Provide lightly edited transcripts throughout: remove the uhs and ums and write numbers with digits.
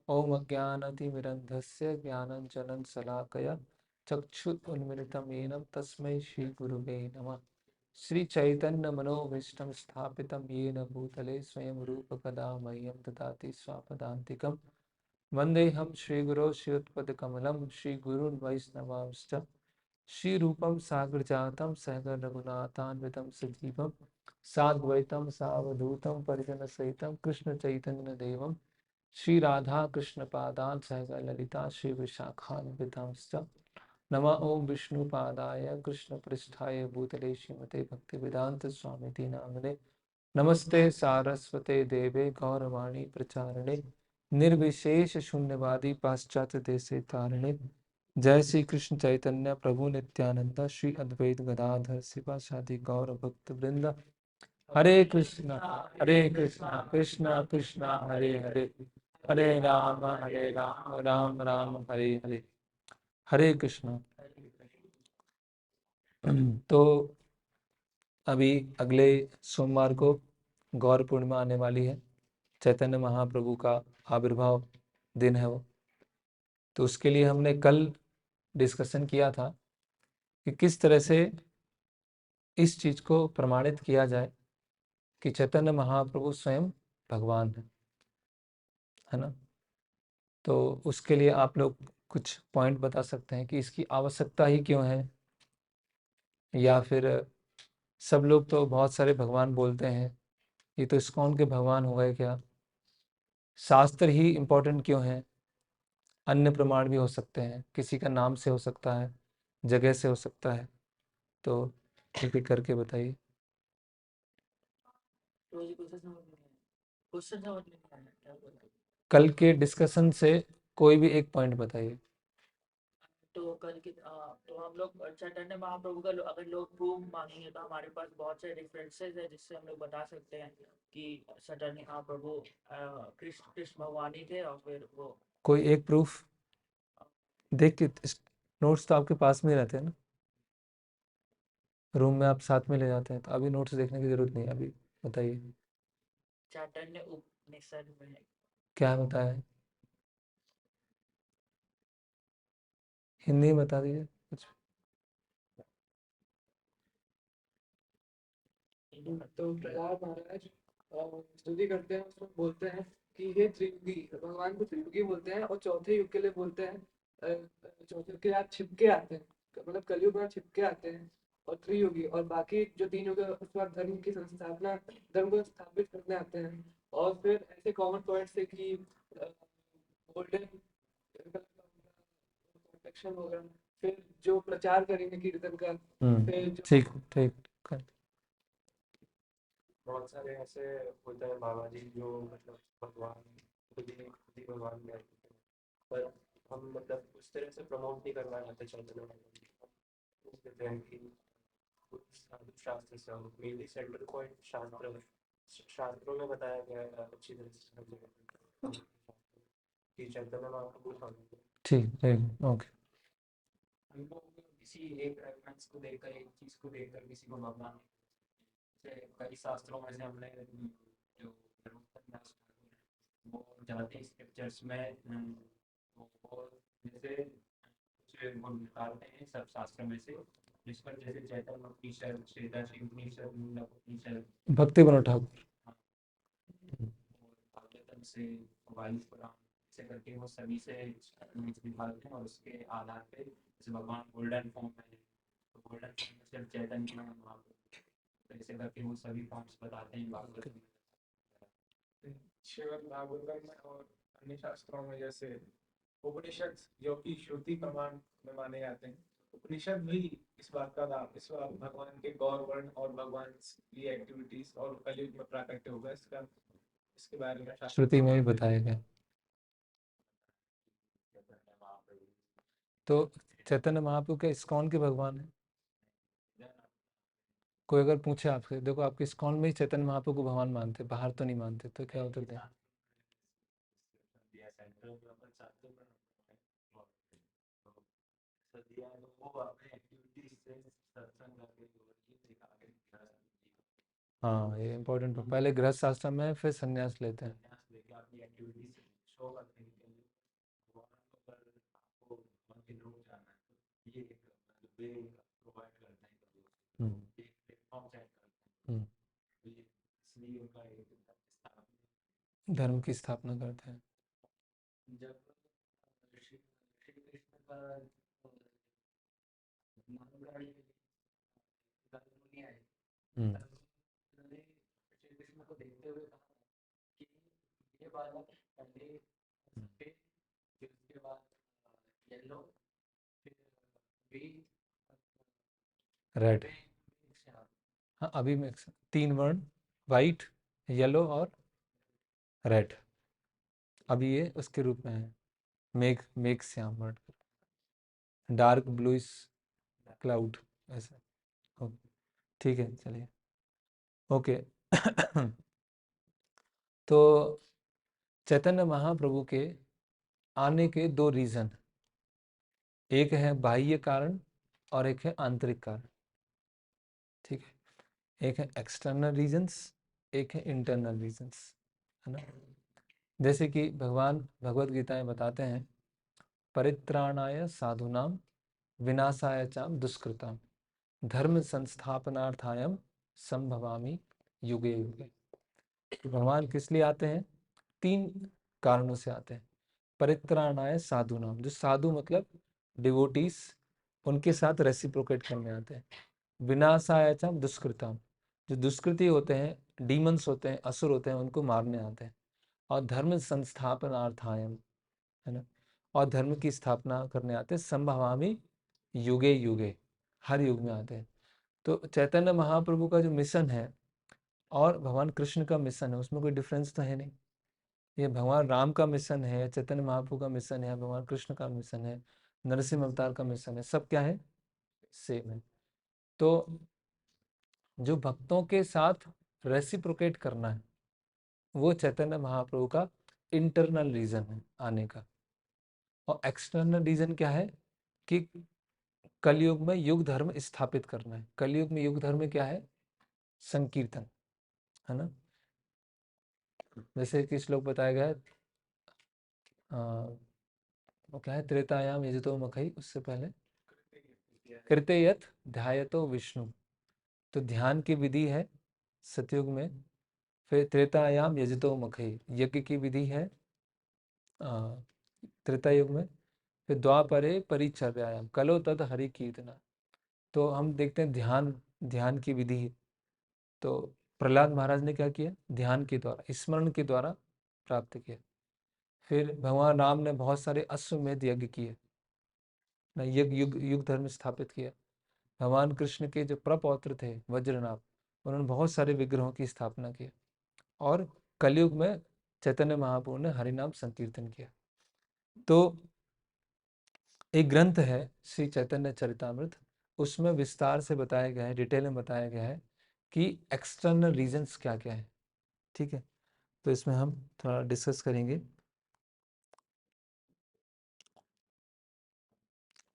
ओम अज्ञानतिमिरन्धस्य ज्ञानाञ्जनं शलाकया चक्षुरुन्मिलितं येन तस्मै श्रीगुरुवे नमः। श्रीचैतन्यमनोभीष्टं स्थापितं येन भूतले स्वयं रूपकदा मह्यं ददाति स्वापदान्तिकं। वन्देऽहं श्रीगुरो श्रीयुतपदकमलं श्रीगुरून् वैष्णवांश्च श्रीरूपं साग्रजातं सहगण रघुनाथान्वितं सजीवं साद्वैतं सावधूतं परिजनसहितं कृष्णचैतन्यदेवं श्री राधा कृष्ण पादान सहगण ललिता श्री विशाखान्वितांश्च नमः ओम विष्णु पादाय कृष्ण पृष्ठाय भूतले श्रीमते भक्ति वेदांत स्वामी नामने नमस्ते सारस्वते देवे गौरवाणी प्रचारणे निर्विशेष शून्यवादी पाश्चात्य देशे तारणे जय श्री कृष्ण चैतन्य प्रभु नित्यानंद श्री अद्वैत गदाधर शिवासादि गौर भक्त वृंद हरे कृष्णा कृष्णा कृष्णा हरे हरे हरे राम राम राम हरे हरे। हरे कृष्णा। तो अभी अगले सोमवार को गौर पूर्णिमा आने वाली है। चैतन्य महाप्रभु का आविर्भाव दिन है वो। तो उसके लिए हमने कल डिस्कशन किया था कि किस तरह से इस चीज को प्रमाणित किया जाए कि चैतन्य महाप्रभु स्वयं भगवान है ना। तो उसके लिए आप लोग कुछ पॉइंट बता सकते हैं कि इसकी आवश्यकता ही क्यों है, या फिर सब लोग तो बहुत सारे भगवान बोलते हैं, ये तो इस्कॉन के भगवान हो गए क्या? शास्त्र ही इम्पोर्टेंट क्यों है? अन्य प्रमाण भी हो सकते हैं, किसी का नाम से हो सकता है, जगह से हो सकता है। तो एक एक करके बताइए। कल के डिस्कशन से कोई भी एक पॉइंट बताइए। तो कल की तो हम लोग चैतन्य महाप्रभु का अगर लोग प्रूफ मांगेंगे तो हमारे पास बहुत से रेफरेंसेस है जिससे हम लोग बता सकते हैं कि चैतन्य महाप्रभु कृष्ण कृष्ण भगवान ही थे। और फिर वो कोई एक प्रूफ देख के, नोट्स तो आपके पास में ही रहते हैं ना, रूम में आप साथ में ले जाते हैं, तो अभी नोट्स देखने की जरूरत नहीं है, अभी बताइए चैतन्य उपनिषद में क्या बताया है। हिंदी में बता दीजिए कुछ। तो प्रहलाद महाराज स्तुति करते हैं, उसमें बोलते हैं कि हे त्रियुगी, भगवान को त्रियुगी बोलते हैं और चौथे युग के लिए बोलते हैं चौथे युग के बाद छिपके आते हैं, मतलब कलयुग में छिपके आते हैं और त्रियुगी, और बाकी जो तीन युग है उसके बाद धर्म की संस्थापना, धर्म को स्थापित करने आते हैं। और फिर ऐसे कॉमन पॉइंट्स है कि गोल्डन प्रोटेक्शन होगा, फिर जो प्रचार करेंगे कीर्तन का, फिर जो ठीक ठीक कर। बहुत सारे ऐसे होते हैं बाबा जी जो मतलब भगवान खुद ही भगवान में आते हैं, पर हम मतलब उस तरह से प्रमोट नहीं करना चाहते चैतन्य महाप्रभु को। हम कहते हैं कि कुछ साधु शास्त्र से हो, मेनली सेंट्रल पॉइंट शास्त्र है। शास्त्रों में बताया गया है अच्छी तरह से हर जगह कि चैतन्य महाप्रभु भगवान ठीक ठीक ओके। हम लोग किसी एक रेफरेंस को देखकर, एक चीज को देखकर किसी को भगवान से कई शास्त्रों में से हमने जो धर्मोपन्यास वो जाते स्क्रिप्चर्स में वो जैसे कुछ वो निकालते हैं सब शास्त्र में से, जिस पर जैसे चैतन्य उपनिषद, श्वेताश्री उपनिषद, मुंडक उपनिषद, भक्ति विनोद ठाकुर। हाँ, और भागवतम से वायु पुराण से करके वो सभी से निकालते हैं, और उसके आधार पे जैसे भगवान गोल्डन फॉर्म में है तो गोल्डन फॉर्म में सिर्फ चैतन्य में महाप्रभु, तो ऐसे करके वो सभी फॉर्म्स बताते हैं भागवत में। श्रीमद् भागवतम में और अन्य शास्त्रों में, जैसे उपनिषद जो कि श्रुति प्रमाण में माने जाते हैं, उपनिषद भी इस बात का दावा, इस बात भगवान के गौर वर्ण और भगवान की एक्टिविटीज और कलयुग में प्राकट्य होगा इसका, इसके बारे में श्रुति में भी बताया गया। तो चैतन्य महाप्रभु के इस्कॉन के भगवान है। कोई अगर पूछे आपसे, देखो आपके इस्कॉन में ही चैतन्य महाप्रभु को भगवान मानते, बाहर तो नहीं मानते, तो क्या उत्तर दें? हाँ ये इम्पोर्टेंट, पहले गृहस्थ आश्रम में फिर संन्यास लेते हैं। वे प्रोवाइड करते हैं लोगों को, हम्म, एक प्लेटफॉर्म सेट करते हैं, हम्म, तो ये इसलिए उनका एक स्थापना धर्म की स्थापना करते हैं। जब श्री श्री कृष्ण का मानव गाड़ी के लिए मुनि आए, हम्म, तब उन्होंने श्री कृष्ण को देखते हुए कहा कि ये बालक पहले सफेद, फिर उसके बाद येलो, फिर ग्रीन, रेड। श्याम। हाँ, अभी में 3 वर्ण, वाइट, येलो और रेड, अभी ये उसके रूप में है। मेघ, मेघ श्याम वर्ण, डार्क ब्लूइश क्लाउड, ऐसा। ओके, ठीक है, चलिए। ओके। तो चैतन्य महाप्रभु के आने के 2 रीजन, एक है बाह्य कारण और एक है आंतरिक कारण। ठीक है, एक है एक्सटर्नल रीजंस, एक है इंटरनल रीजंस, है ना। जैसे कि भगवान भगवत गीता में बताते हैं, परित्राणाय साधुनाम विनाशाय चाम दुष्कृताम धर्म संस्थापनार्थायम संभवामि युगे युगे। तो भगवान किस लिए आते हैं? 3 कारणों से आते हैं। परित्राणाय साधुनाम, जो साधु मतलब डिवोटीज, उनके साथ रेसिप्रोकेट करने आते हैं। विनाशाय च दुष्कृताम, जो दुष्कृति होते हैं, डीमंस होते हैं, असुर होते हैं, उनको मारने आते हैं। और धर्म संस्थापनार्थायम, है ना, और धर्म की स्थापना करने आते हैं। संभवामि युगे युगे, हर युग में आते हैं। तो चैतन्य महाप्रभु का जो मिशन है और भगवान कृष्ण का मिशन है, उसमें कोई डिफरेंस तो है नहीं। ये भगवान राम का मिशन है, चैतन्य महाप्रभु का मिशन है, भगवान कृष्ण का मिशन है, नरसिंह अवतार का मिशन है, सब क्या है? सेम है। तो जो भक्तों के साथ रेसिप्रोकेट करना है, वो चैतन्य महाप्रभु का इंटरनल रीजन है आने का। और एक्सटर्नल रीजन क्या है? कि कलयुग में युग धर्म स्थापित करना है। कलयुग में युग धर्म क्या है? संकीर्तन, है ना। जैसे कि श्लोक बताया गया है, वो क्या है, त्रेतायाम यजतो मखई, उससे पहले कृतयत ध्यायतो विष्णु। तो ध्यान की विधि है सतयुग में, फिर त्रेतायाम यजतो मखई, यज्ञ की विधि है त्रेता युग में, फिर द्वापरे परिचर्यायाम कलो तद हरि कीर्तना। तो हम देखते हैं ध्यान, ध्यान की विधि है। तो प्रहलाद महाराज ने क्या किया? ध्यान के द्वारा, स्मरण के द्वारा प्राप्त किया। फिर भगवान राम ने बहुत सारे अश्वमेध यज्ञ किए, यज्ञ युग युग धर्म स्थापित किया। भगवान कृष्ण के जो प्रपौत्र थे वज्रनाभ, उन्होंने बहुत सारे विग्रहों की स्थापना की। और कलयुग में चैतन्य महाप्रभु ने हरिनाम संकीर्तन किया। तो एक ग्रंथ है श्री चैतन्य चरितामृत, उसमें विस्तार से बताया गया है, डिटेल में बताया गया है कि एक्सटर्नल रीजंस क्या क्या है। ठीक है, तो इसमें हम थोड़ा डिस्कस करेंगे।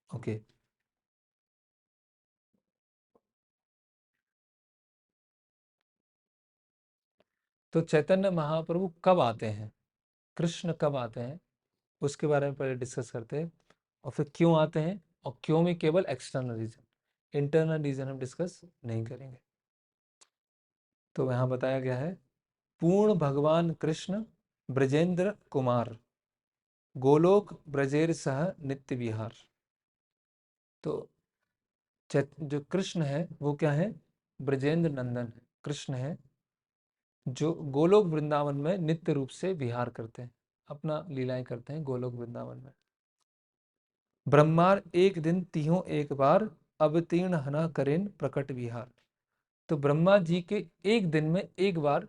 ओके, तो चैतन्य महाप्रभु कब आते हैं, कृष्ण कब आते हैं, उसके बारे में पहले डिस्कस करते हैं। और फिर क्यों आते हैं, और क्यों में केवल एक्सटर्नल रीजन, इंटरनल रीजन हम डिस्कस नहीं करेंगे। तो यहाँ बताया गया है, पूर्ण भगवान कृष्ण ब्रजेंद्र कुमार गोलोक ब्रजेर सह नित्य विहार। तो जो कृष्ण है वो क्या है? ब्रजेंद्र नंदन है, कृष्ण है, जो गोलोक वृंदावन में नित्य रूप से विहार करते हैं, अपना लीलाएं करते हैं गोलोक वृंदावन में। ब्रह्मार एक दिन तीहों एक बार अवतीर्ण हना करेन प्रकट विहार। तो ब्रह्मा जी के एक दिन में एक बार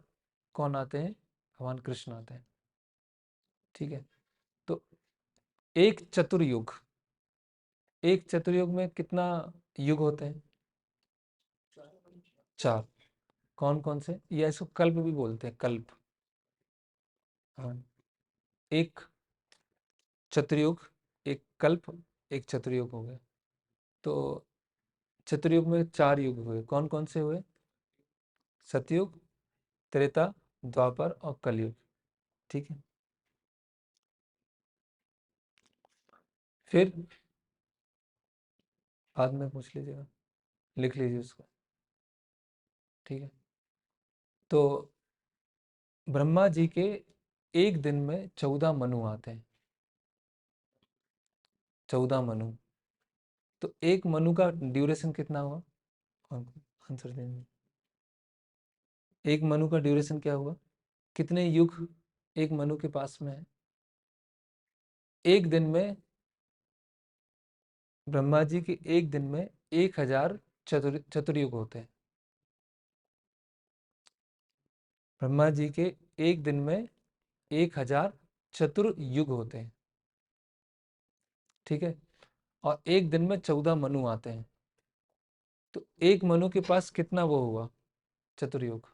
कौन आते हैं? भगवान कृष्ण आते हैं। ठीक है, तो एक चतुर्युग, एक चतुर्युग में कितना युग होते हैं? 4। कौन कौन से? या इसको कल्प भी बोलते हैं, कल्प। हाँ, एक चतुर्युग, एक कल्प, एक चतुर्युग हो गए। तो चतुर्युग में 4 युग हुए, कौन कौन से हुए? सतयुग, त्रेता, द्वापर और कलयुग। ठीक है, फिर बाद में पूछ लीजिएगा, लिख लीजिए उसको, ठीक है। तो ब्रह्मा जी के एक दिन में 14 मनु आते हैं, 14 मनु। तो एक मनु का ड्यूरेशन कितना हुआ? आंसर देंगे। एक मनु का ड्यूरेशन क्या हुआ? कितने युग एक मनु के पास में है? एक दिन में ब्रह्मा जी के एक दिन में 1000 चतुर्युग होते हैं। ब्रह्मा जी के एक दिन में 1000 चतुर्युग होते हैं, ठीक है। और एक दिन में 14 मनु आते हैं। तो एक मनु के पास कितना वो हुआ चतुर्युग?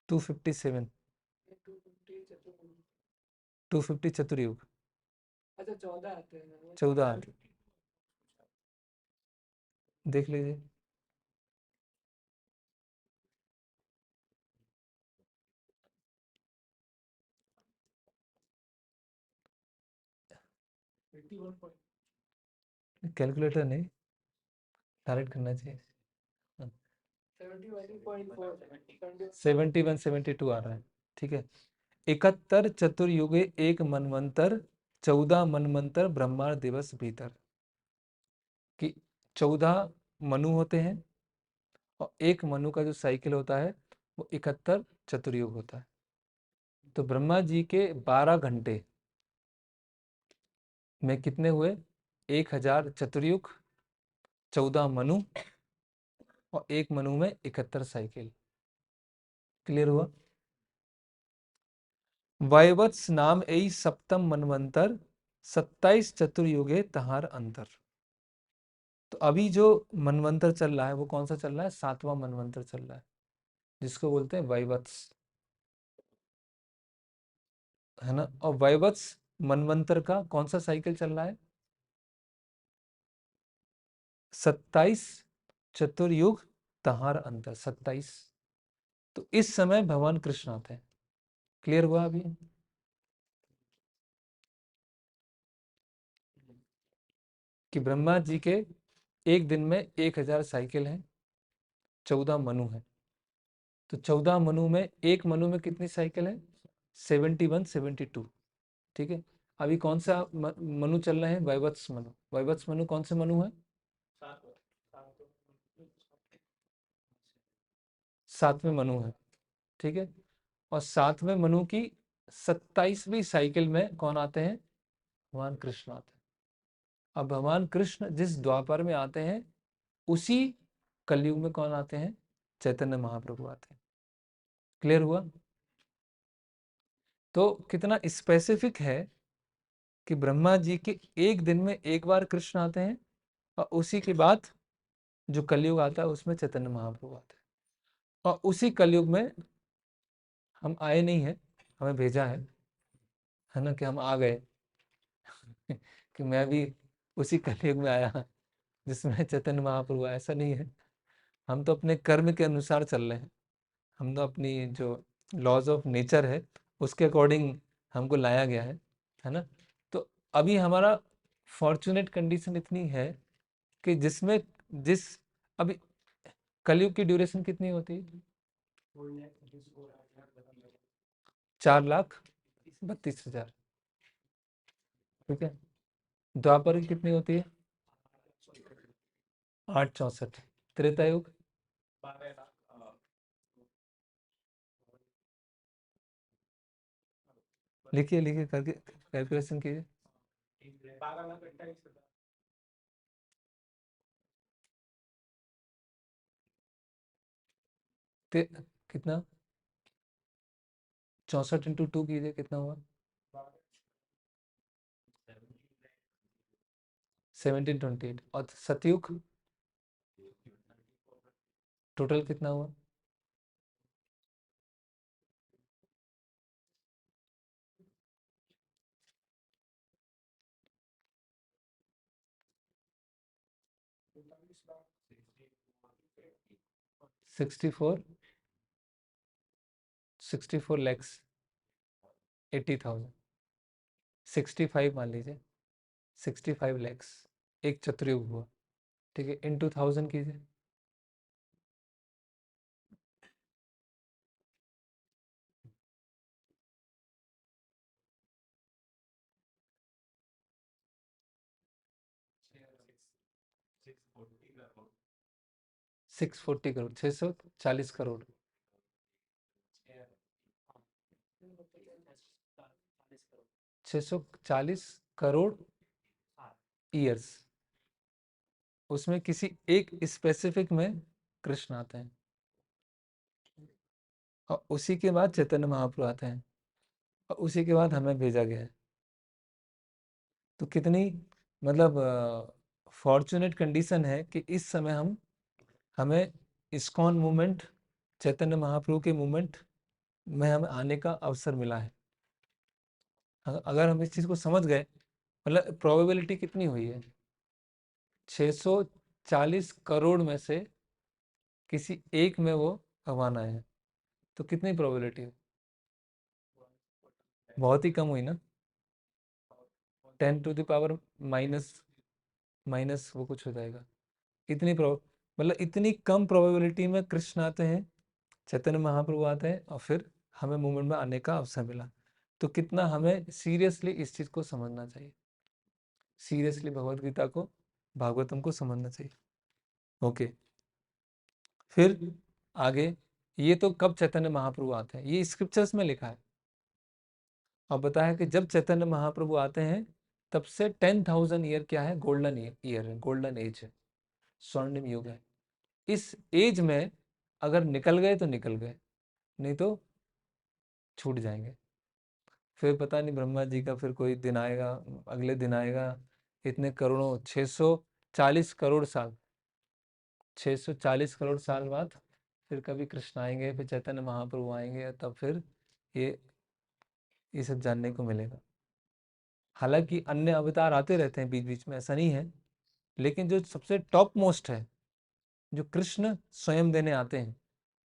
257, 250 चतुर्युग। अच्छा 14 आते हैं 14 आते, देख लीजिए। कैलकुलेटर नहीं, डायरेक्ट करना चाहिए। 71 72 आ रहा है, ठीक है। 71 चतुर्युगे एक मनवंतर, 14 मनवंतर ब्रह्मांड दिवस भीतर। कि 14 मनु होते हैं और एक मनु का जो साइकिल होता है वो 71 चतुर्युग होता है। तो ब्रह्मा जी के 12 घंटे में कितने हुए? 1000 चतुर्युग, 14 मनु और एक मनु में 71 साइकिल। क्लियर हुआ? वैवत्स नाम यही सप्तम मनवंतर, 27 चतुर्युगे तहार अंतर। तो अभी जो मनवंतर चल रहा है वो कौन सा चल रहा है? 7वां मनवंतर चल रहा है, जिसको बोलते हैं वैवत्स, है ना। और वैवत्स मनवंतर का कौन सा साइकिल चल रहा है? 27 चतुर्युग तहार अंतर, 27। तो इस समय भगवान कृष्ण आते हैं। क्लियर हुआ अभी? कि ब्रह्मा जी के एक दिन में 1000 साइकिल हैं, 14 मनु है। तो 14 मनु में एक मनु में कितनी साइकिल है? 71 72, ठीक है। अभी कौन सा मनु चल रहे हैं? वैवत्स मनु। वैवत्स मनु कौन से मनु है? 7वें मनु है, ठीक है। और 7वें मनु की 27वीं साइकिल में कौन आते हैं? भगवान कृष्ण आते हैं। अब भगवान कृष्ण जिस द्वापर में आते हैं उसी कलयुग में कौन आते हैं? चैतन्य महाप्रभु आते हैं। क्लियर हुआ? तो कितना स्पेसिफिक है कि ब्रह्मा जी के एक दिन में एक बार कृष्ण आते हैं और उसी के बाद जो कलयुग आता है उसमें चैतन्य महाप्रभु आते हैं। और उसी कलयुग में हम आए नहीं हैं, हमें भेजा है ना, कि हम आ गए कि मैं भी उसी कलयुग में आया जिसमें चैतन्य महाप्रभु आया। ऐसा नहीं है, हम तो अपने कर्म के अनुसार चल रहे हैं। हम तो अपनी जो लॉज ऑफ नेचर है उसके अकॉर्डिंग हमको लाया गया है ना। तो अभी हमारा फॉर्चुनेट कंडीशन इतनी है कि जिसमें जिस अभी कलयुग की ड्यूरेशन कितनी होती है? 4,32,000, ठीक है। द्वापर की कितनी होती है? 864। त्रेता युग? लिखिए लिखिए करके कैलकुलेशन कीजिए। कितना? 64 इंटू 2 कीजिए, कितना हुआ? 1728। और सतयुग टोटल कितना हुआ? 64 lakhs। 80,000, 65 मान लीजिए, 65 lakhs एक चतुर्युग हुआ, ठीक है, इंटू 1000 कीजिए। Six 640 crore, 640 crore, 640 crore years. उसमें किसी एक स्पेसिफिक में कृष्ण आते हैं और उसी के बाद चैतन्य महाप्रभु आते हैं और उसी के बाद हमें भेजा गया है। तो कितनी मतलब फॉर्चुनेट कंडीशन है कि इस समय हमें इस्कॉन मूवमेंट, चैतन्य महाप्रभु के मूवमेंट में हमें आने का अवसर मिला है। अगर हम इस चीज़ को समझ गए, मतलब प्रोबेबिलिटी कितनी हुई है, 640 करोड़ में से किसी एक में वो भगवान आए हैं, तो कितनी प्रोबेबिलिटी है? बहुत ही कम हुई ना, 10 to the power माइनस वो कुछ हो जाएगा। इतनी मतलब इतनी कम प्रोबेबिलिटी में कृष्ण आते हैं, चैतन्य महाप्रभु आते हैं और फिर हमें मूवमेंट में आने का अवसर मिला। तो कितना हमें सीरियसली इस चीज़ को समझना चाहिए, सीरियसली भगवत गीता को, भागवतम को समझना चाहिए। ओके, फिर आगे, ये तो कब चैतन्य महाप्रभु आते हैं, ये स्क्रिप्चर्स में लिखा है और बताया कि जब चैतन्य महाप्रभु आते हैं तब से 10,000 ईयर क्या है, गोल्डन ईयर है, गोल्डन एज है, स्वर्णिम युग है। इस एज में अगर निकल गए तो निकल गए, नहीं तो छूट जाएंगे। फिर पता नहीं ब्रह्मा जी का फिर कोई दिन आएगा, अगले दिन आएगा, इतने करोड़ों 640 करोड़ साल, 640 करोड़ साल बाद फिर कभी कृष्ण आएंगे, फिर चैतन्य महाप्रभु आएंगे, तब फिर ये सब जानने को मिलेगा। हालांकि अन्य अवतार आते रहते हैं बीच बीच में, ऐसा नहीं है, लेकिन जो सबसे टॉप मोस्ट है, जो कृष्ण स्वयं देने आते हैं,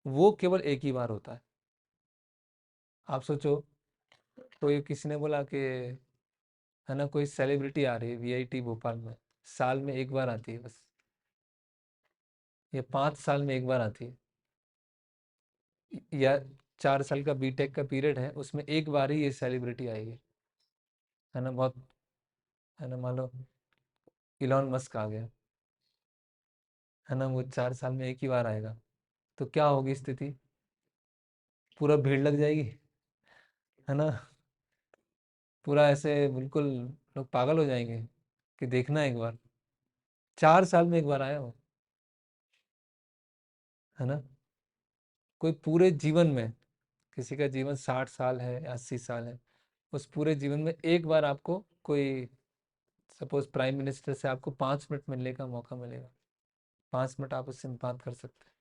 वो केवल एक ही बार होता है। आप सोचो, कोई किसी ने बोला कि है ना, कोई सेलिब्रिटी आ रही है वीआईटी भोपाल में, साल में एक बार आती है बस, या 5 साल में एक बार आती है, या 4 साल का बीटेक का पीरियड है, उसमें एक बार ही ये सेलिब्रिटी आएगी, है ना। बहुत, है ना, मान लो इलॉन मस्क आ गया, है ना, वो 4 साल में एक ही बार आएगा, तो क्या होगी स्थिति, पूरा भीड़ लग जाएगी, है ना, पूरा ऐसे बिल्कुल लोग पागल हो जाएंगे कि देखना एक बार, 4 साल में एक बार आया वो, है ना। कोई पूरे जीवन में, किसी का जीवन 60 साल है, 80 साल है, उस पूरे जीवन में एक बार आपको कोई, सपोज प्राइम मिनिस्टर से आपको 5 मिनट मिलने का मौका मिलेगा, 5 मिनट आप उससे बात कर सकते हैं,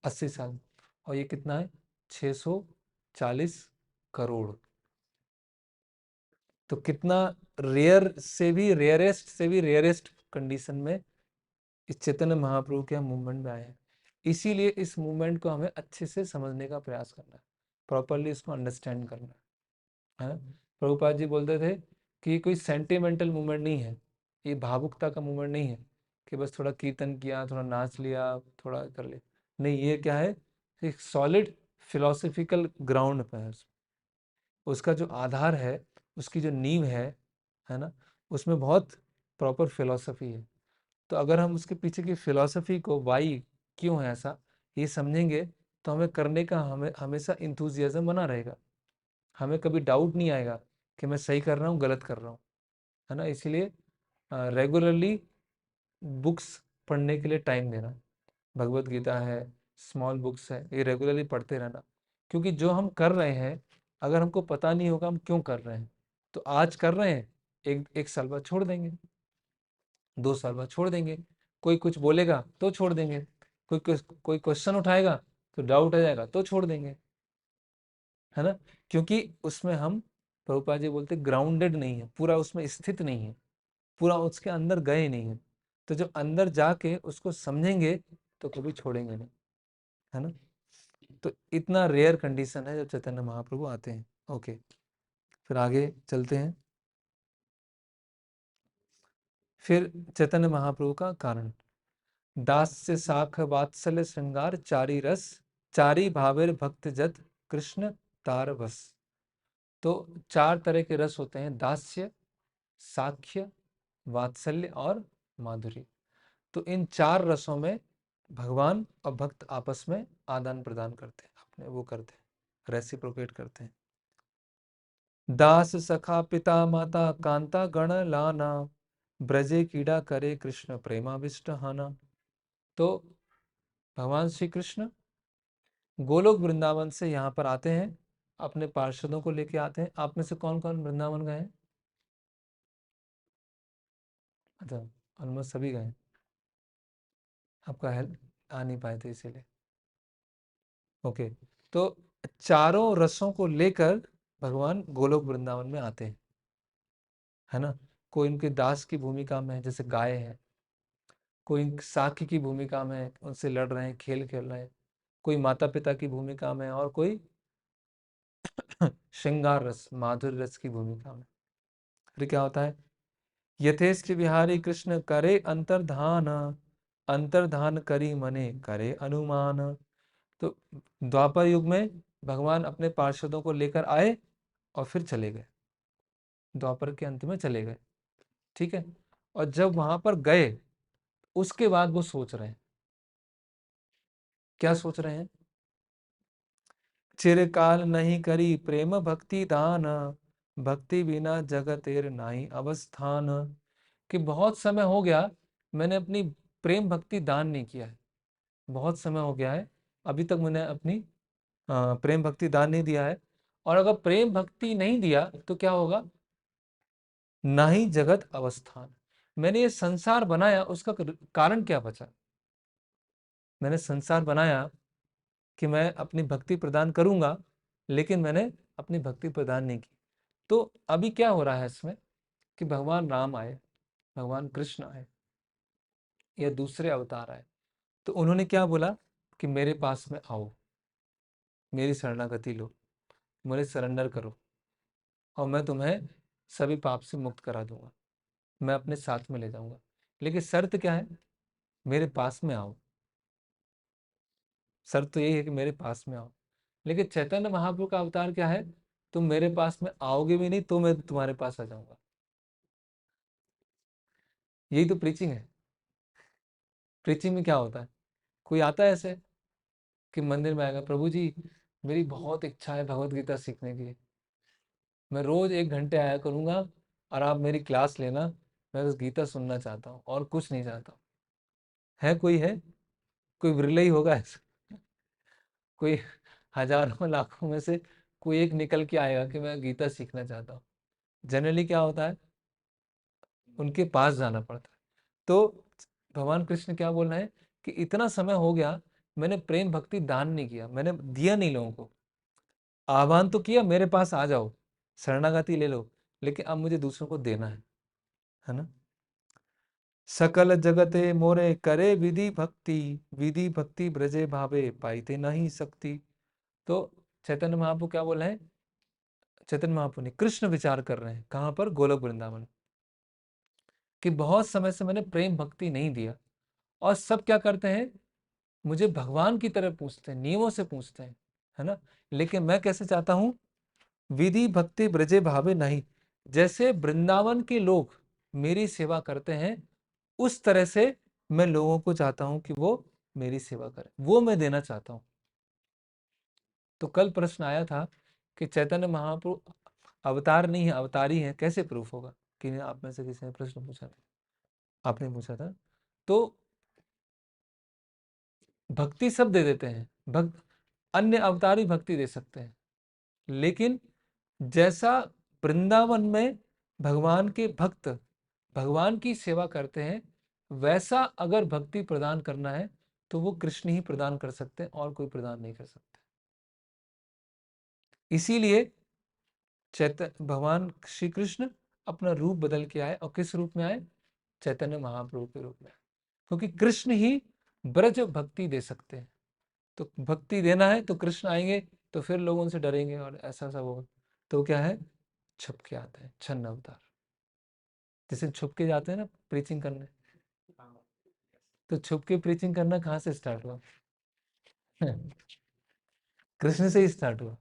80 साल, और ये कितना है, 640 करोड़। तो कितना रेयर से भी रेयरेस्ट कंडीशन में इस चैतन्य महाप्रभु के हम मूवमेंट में आए हैं। इसीलिए इस मूवमेंट को हमें अच्छे से समझने का प्रयास करना है, प्रॉपरली इसको अंडरस्टैंड करना है ना। प्रभुपाद जी बोलते थे कि कोई सेंटिमेंटल मूवमेंट नहीं है, ये भावुकता का मूवमेंट नहीं है कि बस थोड़ा कीर्तन किया, थोड़ा नाच लिया, थोड़ा कर लिया, नहीं, ये क्या है, एक सॉलिड फिलोसफिकल ग्राउंड पर है, उसका जो आधार है, उसकी जो नींव है ना, उसमें बहुत प्रॉपर फिलोसफी है। तो अगर हम उसके पीछे की फिलॉसफी को, वाई क्यों है ऐसा, ये समझेंगे, तो हमें करने का हमेशा इंथुजियाज्म बना रहेगा, हमें कभी डाउट नहीं आएगा कि मैं सही कर रहा हूँ, गलत कर रहा हूँ, है ना। इसीलिए रेगुलरली बुक्स पढ़ने के लिए टाइम देना, भगवत गीता है, स्मॉल बुक्स है, ये रेगुलरली पढ़ते रहना, क्योंकि जो हम कर रहे हैं, अगर हमको पता नहीं होगा हम क्यों कर रहे हैं, तो आज कर रहे हैं, एक साल बाद छोड़ देंगे, 2 साल बाद छोड़ देंगे, कोई कुछ बोलेगा तो छोड़ देंगे, कोई क्वेश्चन उठाएगा तो डाउट आ जाएगा तो छोड़ देंगे, है ना। क्योंकि उसमें हम, प्रभुपाद जी बोलते, ग्राउंडेड नहीं है, पूरा उसमें स्थित नहीं है, पूरा उसके अंदर गए नहीं है। तो जब अंदर जाके उसको समझेंगे तो कभी छोड़ेंगे नहीं, है ना। तो इतना रेयर कंडीशन है जब चैतन्य महाप्रभु आते हैं ओके, फिर आगे चलते हैं। फिर चैतन्य महाप्रभु का कारण, दास्य साख वात्सल्य श्रृंगार चारी रस, चारी भावेर भक्त जत कृष्ण तार बस। तो 4 तरह के रस होते हैं, दास्य, साख्य, वात्सल्य और माधुरी। तो इन 4 रसों में भगवान और भक्त आपस में आदान प्रदान करते हैं, अपने वो करते हैं, रेसिप्रोकेट करते हैं। दास सखा पिता माता कांता गण लाना, ब्रजे कीड़ा करे कृष्ण प्रेमाविष्ट हाना। तो भगवान श्री कृष्ण गोलोक वृंदावन से यहाँ पर आते हैं, अपने पार्षदों को लेके आते हैं। आप में से कौन कौन वृंदावन गए हैं? अच्छा, ऑलमोस्ट सभी गए। आपका हेल्प आ नहीं पाए थे इसीलिए। ओके, तो चारों रसों को लेकर भगवान गोलोक वृंदावन में आते हैं, है ना। कोई उनके दास की भूमिका में है, जैसे गाय है, कोई साख्य की भूमिका में है, उनसे लड़ रहे हैं, खेल खेल रहे हैं, कोई माता पिता की भूमिका में, और कोई श्रृंगार रस माधुर्य रस की भूमिका में। फिर क्या होता है, यथेष्ट विहारी कृष्ण करे अंतर्धान, अंतर्धान करी मने करे अनुमान। तो द्वापर युग में भगवान अपने पार्षदों को लेकर आए और फिर चले गए, द्वापर के अंत में चले गए, ठीक है। और जब वहां पर गए, उसके बाद वो सोच रहे हैं, क्या सोच रहे हैं, चिरकाल नहीं करी प्रेम भक्ति दान, भक्ति बिना जगतेर नाही अवस्थान। कि बहुत समय हो गया मैंने अपनी प्रेम भक्ति दान नहीं किया है, बहुत समय हो गया है अभी तक मैंने अपनी प्रेम भक्ति दान नहीं दिया है। और अगर प्रेम भक्ति नहीं दिया तो क्या होगा, ना ही जगत अवस्थान। मैंने ये संसार बनाया, उसका कारण क्या बचा? मैंने संसार बनाया कि मैं अपनी भक्ति प्रदान करूंगा, लेकिन मैंने अपनी भक्ति प्रदान नहीं की। तो अभी क्या हो रहा है इसमें, कि भगवान राम आए, भगवान कृष्ण आए, या दूसरे अवतार आए, तो उन्होंने क्या बोला कि मेरे पास में आओ, मेरी शरणागति लो, मुझे सरेंडर करो, और मैं तुम्हें सभी पाप से मुक्त करा दूंगा, मैं अपने साथ में ले जाऊंगा। लेकिन शर्त क्या है, मेरे पास में आओ। शर्त तो यही है कि मेरे पास में आओ। लेकिन चैतन्य महाप्रभु का अवतार क्या है, तुम मेरे पास में आओगे भी नहीं तो मैं तुम्हारे पास आ जाऊंगा। यही तो प्रीचिंग है। प्रीचिंग में क्या होता है, कोई आता है ऐसे कि मंदिर में आएगा, प्रभु जी मेरी बहुत इच्छा है भगवत गीता सीखने की, मैं रोज 1 घंटे आया करूंगा और आप मेरी क्लास लेना, मैं बस गीता सुनना चाहता हूँ और कुछ नहीं चाहता हूँ। है कोई विरले ही होगा ऐसा, कोई हजारों लाखों में से कोई एक निकल के आएगा कि मैं गीता सीखना चाहता हूँ। जनरली क्या होता है, उनके पास जाना पड़ता है। तो भगवान कृष्ण क्या बोल रहे हैं कि इतना समय हो गया मैंने प्रेम भक्ति दान नहीं किया, मैंने दिया नहीं लोगों को, आह्वान तो किया मेरे पास आ जाओ, शरणागति ले लो, लेकिन अब मुझे दूसरों को देना है ना। सकल जगते मोरे करे विधि भक्ति ब्रजे भावे पाइते नहीं सकती। तो चैतन्य महाप्रभु क्या बोल रहे हैं, चैतन्य महाप्रभु ने, कृष्ण विचार कर रहे हैं कहां पर, गोलोक वृंदावन, कि बहुत समय से मैंने प्रेम भक्ति नहीं दिया, और सब क्या करते हैं, मुझे भगवान की तरह पूछते हैं, नियमों से पूछते हैं, है ना। लेकिन मैं कैसे चाहता हूं, विधि भक्ति ब्रजे भावे नहीं, जैसे वृंदावन के लोग मेरी सेवा करते हैं उस तरह से मैं लोगों को चाहता हूं कि वो मेरी सेवा करें, वो मैं देना चाहता हूं। तो कल प्रश्न आया था कि चैतन्य महाप्रभु अवतार नहीं है अवतारी है, कैसे प्रूफ होगा, कि आप में से किसी ने प्रश्न पूछा था, आपने पूछा था। तो भक्ति सब दे देते हैं, भक्त अन्य अवतारी भक्ति दे सकते हैं, लेकिन जैसा वृंदावन में भगवान के भक्त भगवान की सेवा करते हैं, वैसा अगर भक्ति प्रदान करना है तो वो कृष्ण ही प्रदान कर सकते हैं, और कोई प्रदान नहीं कर सकते। इसीलिए चैतन्य भगवान श्री कृष्ण अपना रूप बदल के आए, और किस रूप में आए, चैतन्य महाप्रभु के रूप में, क्योंकि कृष्ण ही ब्रज भक्ति दे सकते हैं। तो भक्ति देना है तो कृष्ण आएंगे, तो फिर लोग उनसे डरेंगे और ऐसा सब होगा। तो क्या है, छुप के आते हैं, छन्न अवतार। जैसे छुप के जाते हैं ना प्रीचिंग करने, तो छुप के प्रीचिंग करना कहाँ से स्टार्ट हुआ? कृष्ण से ही स्टार्ट हुआ।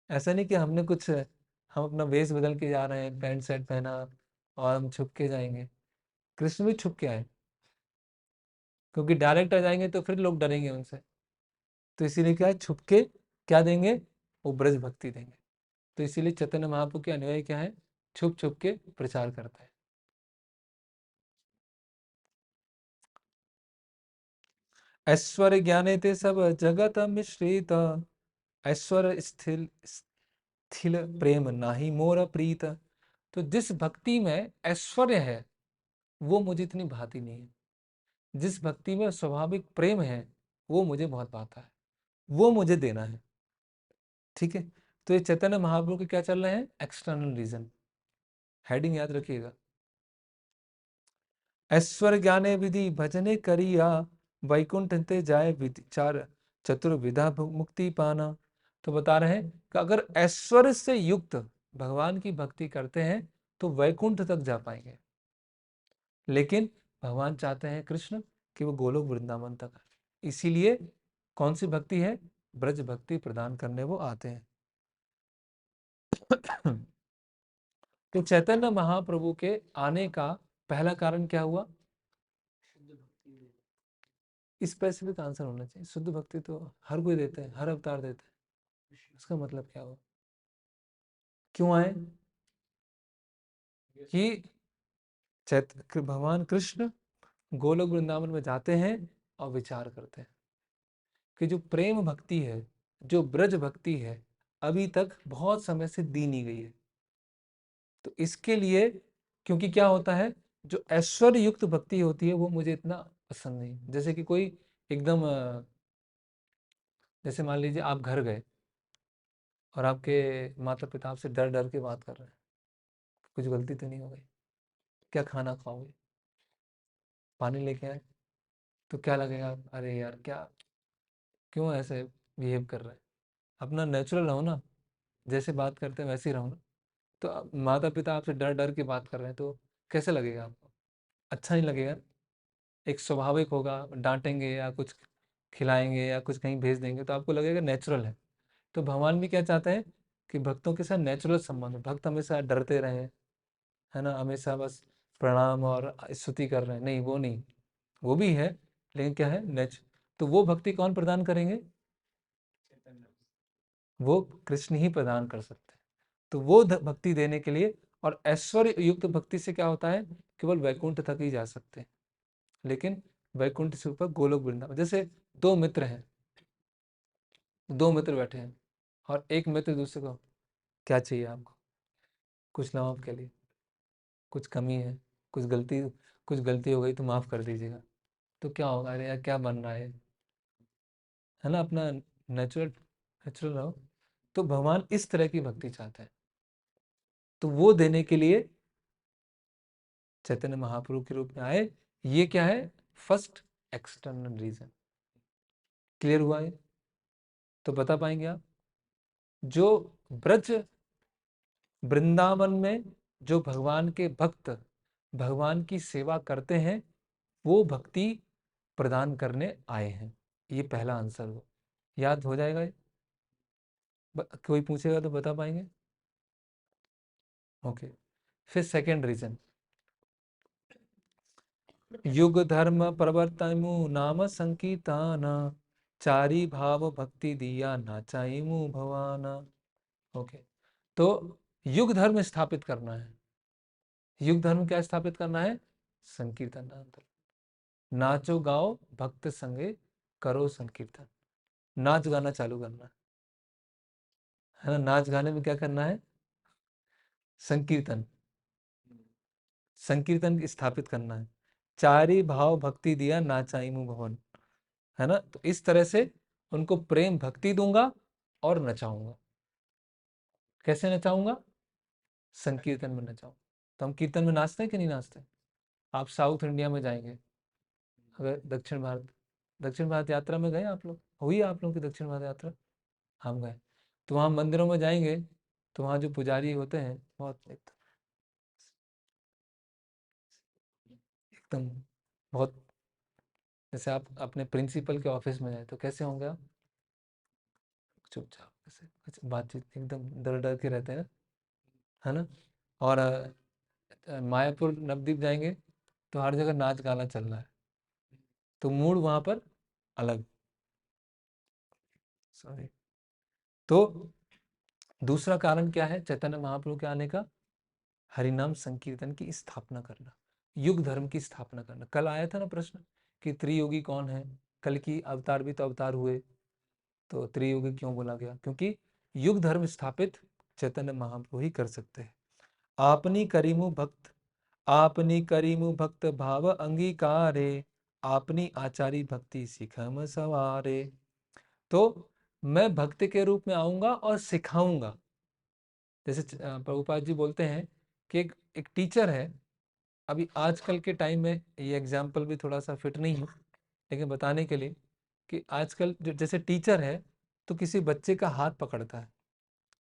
ऐसा नहीं कि हमने कुछ, हम अपना वेश बदल के जा रहे हैं, पैंट शर्ट पहना और हम छुप के जाएंगे। कृष्ण भी छुप के आए, क्योंकि डायरेक्ट आ जाएंगे तो फिर लोग डरेंगे उनसे। तो इसीलिए क्या है, छुप के क्या देंगे, वो ब्रज भक्ति देंगे। तो इसीलिए चैतन्य महाप्रभु के अनुयायी क्या है, छुप छुप के प्रचार करते हैं। ऐश्वर्य ज्ञाने ते सब जगत मिश्रित, ऐश्वर्य स्थिल स्थिल प्रेम नाही मोर प्रीत। तो जिस भक्ति में ऐश्वर्य है वो मुझे इतनी भाती नहीं है, जिस भक्ति में स्वाभाविक प्रेम है वो मुझे बहुत भाता है, वो मुझे देना है। ठीक है, तो ये चैतन्य महाप्रभु के क्या चल रहे हैं, एक्सटर्नल रीजन। हेडिंग याद रखिएगा, ऐश्वर्य ज्ञाने विधि भजने करिया, वैकुंठ ते जाए विचार चतुर्विधा मुक्ति पाना। तो बता रहे हैं कि अगर ऐश्वर्य से युक्त भगवान की भक्ति करते हैं तो वैकुंठ तक जा पाएंगे, लेकिन भगवान चाहते हैं कृष्ण कि वो गोलोक वृंदावन तक आए। इसीलिए कौन सी भक्ति है, ब्रज भक्ति प्रदान करने वो आते हैं। तो चैतन्य महाप्रभु के आने का पहला कारण क्या हुआ, स्पेसिफिक आंसर होना चाहिए। शुद्ध भक्ति तो हर कोई देते हैं, हर अवतार देते हैं, उसका मतलब क्या हुआ, क्यों आए कि भगवान कृष्ण गोलोक वृंदावन में जाते हैं और विचार करते हैं कि जो प्रेम भक्ति है, जो ब्रज भक्ति है, अभी तक बहुत समय से दी नहीं गई है। तो इसके लिए, क्योंकि क्या होता है, जो ऐश्वर्य युक्त भक्ति होती है वो मुझे इतना पसंद नहीं। जैसे कि कोई एकदम जैसे मान लीजिए आप घर गए और आपके माता पिता आपसे डर डर के बात कर रहे हैं, कुछ गलती तो नहीं हो गई, क्या खाना खाओगे, पानी लेके आए, तो क्या लगेगा, अरे यार क्या, क्यों ऐसे बिहेव कर रहे हैं। अपना नेचुरल रहो ना, जैसे बात करते हैं वैसे ही रहो ना। तो माता पिता आपसे डर डर के बात कर रहे हैं तो कैसे लगेगा आपको, अच्छा नहीं लगेगा। एक स्वाभाविक होगा, डांटेंगे या कुछ खिलाएंगे या कुछ कहीं भेज देंगे तो आपको लगेगा नेचुरल है। तो भगवान भी क्या चाहते हैं कि भक्तों के साथ नेचुरल संबंध हो, भक्त हमेशा डरते रहे, है ना, हमेशा बस प्रणाम और स्तुति कर रहे हैं, नहीं वो नहीं, वो भी है, लेकिन क्या है तो वो भक्ति कौन प्रदान करेंगे, वो कृष्ण ही प्रदान कर सकते हैं। तो वो भक्ति देने के लिए, और ऐश्वर्य युक्त भक्ति से क्या होता है, केवल वैकुंठ तक ही जा सकते हैं, लेकिन वैकुंठ से ऊपर गोलोक वृंदावन। जैसे दो मित्र हैं, दो मित्र बैठे हैं और एक मित्र दूसरे को, क्या चाहिए आपको, कुछ लाओ आपके लिए, कुछ कमी है, कुछ गलती हो गई तो माफ कर दीजिएगा। तो क्या होगा, अरे यार क्या बन रहा है ना, अपना नेचुरल नेचुरल रहो। तो भगवान इस तरह की भक्ति चाहते हैं, तो वो देने के लिए चैतन्य महाप्रभु के रूप में आए। ये क्या है, फर्स्ट एक्सटर्नल रीजन। क्लियर हुआ है? तो बता पाएंगे आप, जो ब्रज वृंदावन में जो भगवान के भक्त भगवान की सेवा करते हैं वो भक्ति प्रदान करने आए हैं, ये पहला आंसर हो, याद हो जाएगा ये? कोई पूछेगा तो बता पाएंगे? ओके, फिर सेकंड रीजन, युग धर्म प्रवर्तमु नाम संकीर्तन, चारी भाव भक्ति दिया नाचाइमु भवाना। ओके, तो युग धर्म स्थापित करना है। युग धर्म क्या स्थापित करना है, संकीर्तन आंदोलन, नाचो गाओ भक्त संगे करो संकीर्तन, नाच गाना चालू करना है ना। नाच गाने में क्या करना है, संकीर्तन, संकीर्तन स्थापित करना है। चारी भाव भक्ति दिया नाचाइमु भवन, है ना। तो इस तरह से उनको प्रेम भक्ति दूंगा और नचाऊंगा। कैसे नचाऊंगा, संकीर्तन में नचाऊंगा। तो हम कीर्तन में नाचते हैं कि नहीं नाचते? आप साउथ इंडिया में जाएंगे, अगर दक्षिण भारत यात्रा में गए आप लोग, हुई आप लोग की दक्षिण भारत यात्रा? हम गए, तो वहाँ मंदिरों में जाएंगे तो वहाँ जो पुजारी होते हैं बहुत एकदम बहुत, जैसे आप अपने प्रिंसिपल के ऑफिस में जाए तो कैसे होंगे आप? चुपचाप ऐसे कुछ बातचीत एकदम डर डर के रहते हैं ना, है ना? और मायापुर नवद्वीप जाएंगे तो हर जगह नाच गाना चल रहा है, तो मूड वहाँ पर अलग। सॉरी। तो दूसरा कारण क्या है चैतन्य महाप्रभु के आने का? हरिनाम संकीर्तन की स्थापना करना, युग धर्म की स्थापना करना। कल आया था ना प्रश्न कि त्रियोगी कौन है? कल की अवतार भी तो अवतार हुए, तो त्रियोगी क्यों बोला गया? क्योंकि युग धर्म स्थापित चैतन्य महाप्रभु ही कर सकते हैं। आपनी करीमु भक्त, आपनी करीमु भक्त भाव अंगीकारे, आपनी आचारी भक्ति सिखम सवारे। तो मैं भक्त के रूप में आऊंगा और सिखाऊंगा। जैसे प्रभुपाद जी बोलते हैं कि एक टीचर है, अभी आजकल के टाइम में ये एग्जाम्पल भी थोड़ा सा फिट नहीं है, लेकिन बताने के लिए कि आजकल जो जैसे टीचर है तो किसी बच्चे का हाथ पकड़ता है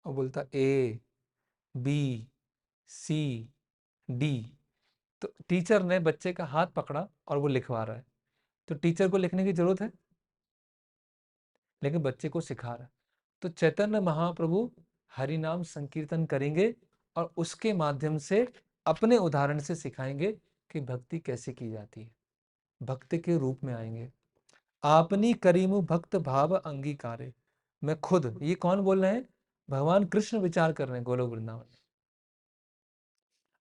और बोलता ए बी सी डी। तो टीचर ने बच्चे का हाथ पकड़ा और वो लिखवा रहा है, तो टीचर को लिखने की जरूरत है, लेकिन बच्चे को सिखा रहा है। तो चैतन्य महाप्रभु हरि नाम संकीर्तन करेंगे और उसके माध्यम से अपने उदाहरण से सिखाएंगे कि भक्ति कैसे की जाती है, भक्ति के रूप में आएंगे। आपनी करीमु भक्त भाव अंगीकारे, मैं खुद, ये कौन बोल रहे हैं? भगवान कृष्ण विचार कर रहे हैं गोलोक वृंदावन में।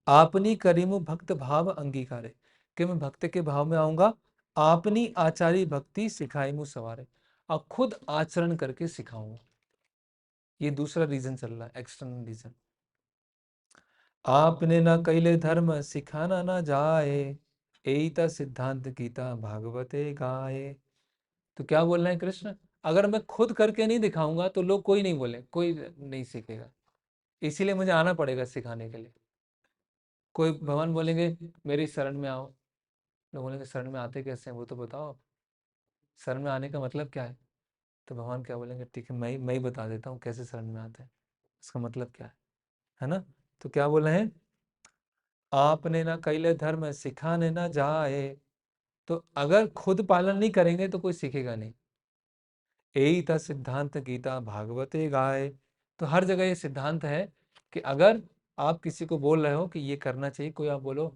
आपनी करीमु भक्त भाव अंगीकारे, कि मैं भक्त के भाव में आऊंगा, आपनी आचारी भक्ति सिखाई मु सवारे, और खुद आचरण करके सिखाऊंगा। ये दूसरा रीजन चल रहा है, एक्सटर्नल रीजन। आपने ना कैले धर्म सिखाना ना जाए, एता सिद्धांत गीता भागवते गाए। तो क्या बोल रहे हैं कृष्ण? अगर मैं खुद करके नहीं दिखाऊंगा तो लोग कोई नहीं बोले, कोई नहीं सीखेगा, इसीलिए मुझे आना पड़ेगा सिखाने के लिए। कोई भगवान बोलेंगे मेरी शरण में आओ, लोग बोलेंगे शरण में आते कैसे हैं वो तो बताओ, शरण में आने का मतलब क्या है? तो भगवान क्या बोलेंगे, ठीक है मैं ही बता देता हूँ कैसे शरण में आते हैं, इसका मतलब क्या है ना? तो क्या बोल रहे हैं? आपने ना कैले धर्म सिखाने ना जाए, तो अगर खुद पालन नहीं करेंगे तो कोई सीखेगा नहीं। यही था सिद्धांत गीता भागवते गाए। तो हर जगह ये सिद्धांत है कि अगर आप किसी को बोल रहे हो कि ये करना चाहिए, कोई आप बोलो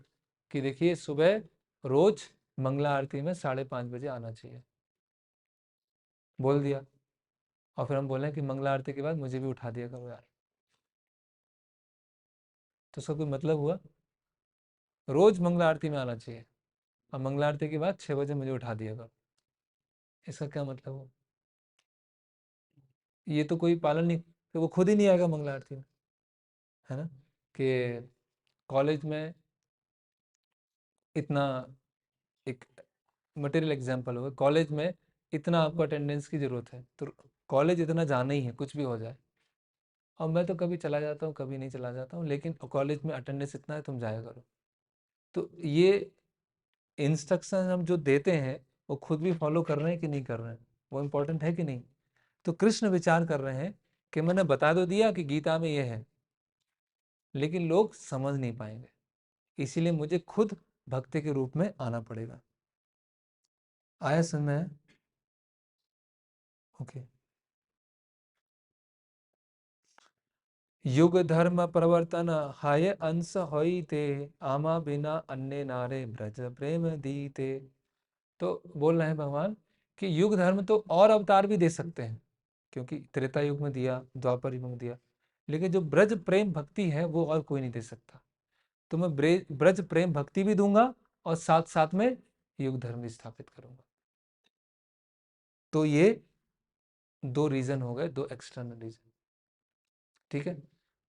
कि देखिए सुबह रोज मंगला आरती में 5:30 बजे आना चाहिए, बोल दिया, और फिर हम बोले कि मंगला आरती के बाद मुझे भी उठा दिया करो यार, तो उसका कोई मतलब हुआ? रोज मंगला आरती में आना चाहिए और मंगला आरती के बाद 6 बजे मुझे उठा दिया करो, इसका क्या मतलब हुआ? ये तो कोई पालन नहीं, तो वो खुद ही नहीं आएगा मंगला आरती में, है ना? कि कॉलेज में इतना, एक मटेरियल एग्जांपल होगा, कॉलेज में इतना आपको अटेंडेंस की जरूरत है, तो कॉलेज इतना जाना ही है कुछ भी हो जाए। और मैं तो कभी चला जाता हूँ कभी नहीं चला जाता हूँ, लेकिन कॉलेज में अटेंडेंस इतना है, तुम जाया करो। तो ये इंस्ट्रक्शन हम जो देते हैं वो खुद भी फॉलो कर रहे हैं कि नहीं कर रहे हैं, वो इम्पोर्टेंट है कि नहीं? तो कृष्ण विचार कर रहे हैं कि मैंने बता दो दिया कि गीता में ये है, लेकिन लोग समझ नहीं पाएंगे, इसीलिए मुझे खुद भक्ति के रूप में आना पड़ेगा। आया समय? ओके। युग धर्म प्रवर्तन हाय अंश होइते, आमा बिना अन्य नारे ब्रज प्रेम दीते। तो बोल रहे हैं भगवान कि युग धर्म तो और अवतार भी दे सकते हैं, क्योंकि त्रेता युग में दिया, द्वापर युग में दिया, लेकिन जो ब्रज प्रेम भक्ति है वो और कोई नहीं दे सकता। तो मैं ब्रज प्रेम भक्ति भी दूंगा और साथ साथ में युग धर्म भी स्थापित करूंगा। तो ये दो रीजन हो गए, दो एक्सटर्नल रीजन। ठीक है,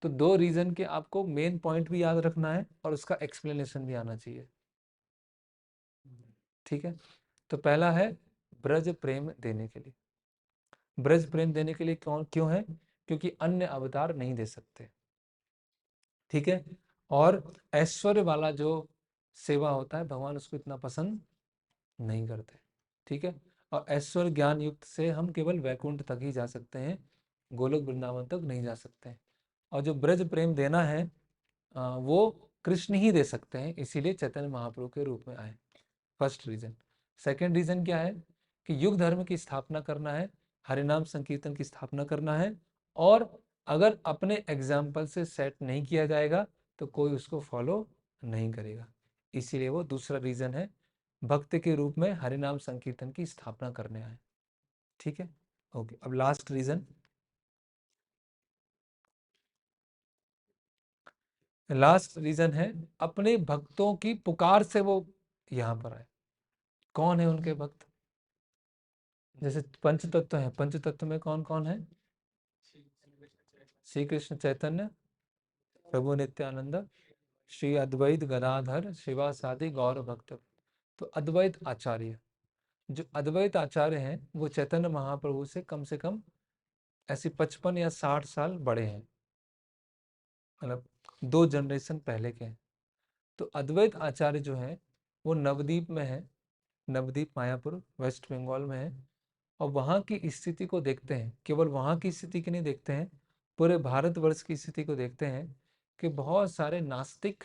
तो दो रीजन के आपको मेन पॉइंट भी याद रखना है और उसका एक्सप्लेनेशन भी आना चाहिए। ठीक है, तो पहला है ब्रज प्रेम देने के लिए। ब्रज प्रेम देने के लिए क्यों है? क्योंकि अन्य अवतार नहीं दे सकते। ठीक है, और ऐश्वर्य वाला जो सेवा होता है भगवान उसको इतना पसंद नहीं करते। ठीक है, और ऐश्वर्य ज्ञान युक्त से हम केवल वैकुंठ तक ही जा सकते हैं, गोलोक वृंदावन तक नहीं जा सकते हैं। और जो ब्रज प्रेम देना है वो कृष्ण ही दे सकते हैं, इसीलिए चैतन्य महाप्रभु के रूप में आए। First reason. सेकंड रीजन क्या है कि युग धर्म की स्थापना करना है, हरिनाम संकीर्तन की स्थापना करना है, और अगर अपने एग्जाम्पल से सेट नहीं किया जाएगा तो कोई उसको फॉलो नहीं करेगा, इसीलिए वो दूसरा रीजन है, भक्त के रूप में हरिनाम संकीर्तन की स्थापना करने आए। ठीक है, ओके। अब लास्ट रीजन, लास्ट रीजन है अपने भक्तों की पुकार से वो यहाँ पर आए। कौन है उनके भक्त? जैसे पंच तत्व है, पंच तत्व में कौन कौन है? श्री कृष्ण चैतन्य प्रभु नित्यानंद, श्री अद्वैत गदाधर शिवासादि गौर भक्त। तो अद्वैत आचार्य, जो अद्वैत आचार्य हैं वो चैतन्य महाप्रभु से कम ऐसे 55 या 60 साल बड़े हैं, मतलब 2 जनरेशन पहले के हैं। तो अद्वैत आचार्य जो है वो नवद्वीप में है, नवद्वीप मायापुर वेस्ट बंगाल में है, और वहाँ की स्थिति को देखते हैं, केवल वहाँ की स्थिति की नहीं देखते हैं, पूरे भारतवर्ष की स्थिति को देखते हैं कि बहुत सारे नास्तिक,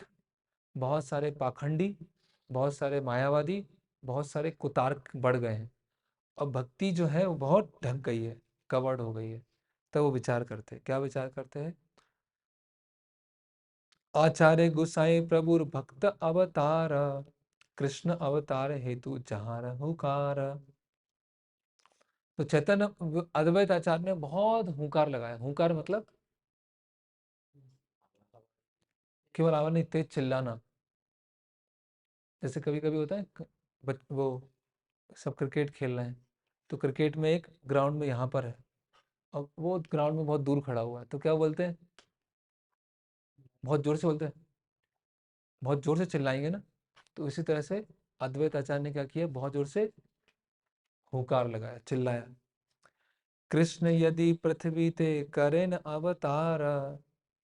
बहुत सारे पाखंडी, बहुत सारे मायावादी, बहुत सारे कुतार्क बढ़ गए हैं, और भक्ति जो है वो बहुत ढक गई है, कवर्ड हो गई है। तब वो विचार करते हैं, क्या विचार करते हैं? आचार्य गुसाई प्रभुर भक्त अवतार, कृष्ण अवतार हेतु जहाँ हुकार। तो चैतन्य अद्वैत आचार्य ने बहुत हुंकार लगाया। हुंकार मतलब केवल आवाज नहीं, तेज चिल्लाना। जैसे कभी कभी होता है वो सब क्रिकेट खेल रहे हैं, तो क्रिकेट में एक ग्राउंड में यहाँ पर है, और वो ग्राउंड में बहुत दूर खड़ा हुआ है, तो क्या बोलते हैं? बहुत जोर से बोलते हैं, बहुत जोर से चिल्लाएंगे ना। तो इसी तरह से अद्वैत आचार्य ने क्या किया, बहुत जोर से हुंकार लगाया, चिल्लाया। कृष्ण यदि पृथ्वी ते करेन अवतार,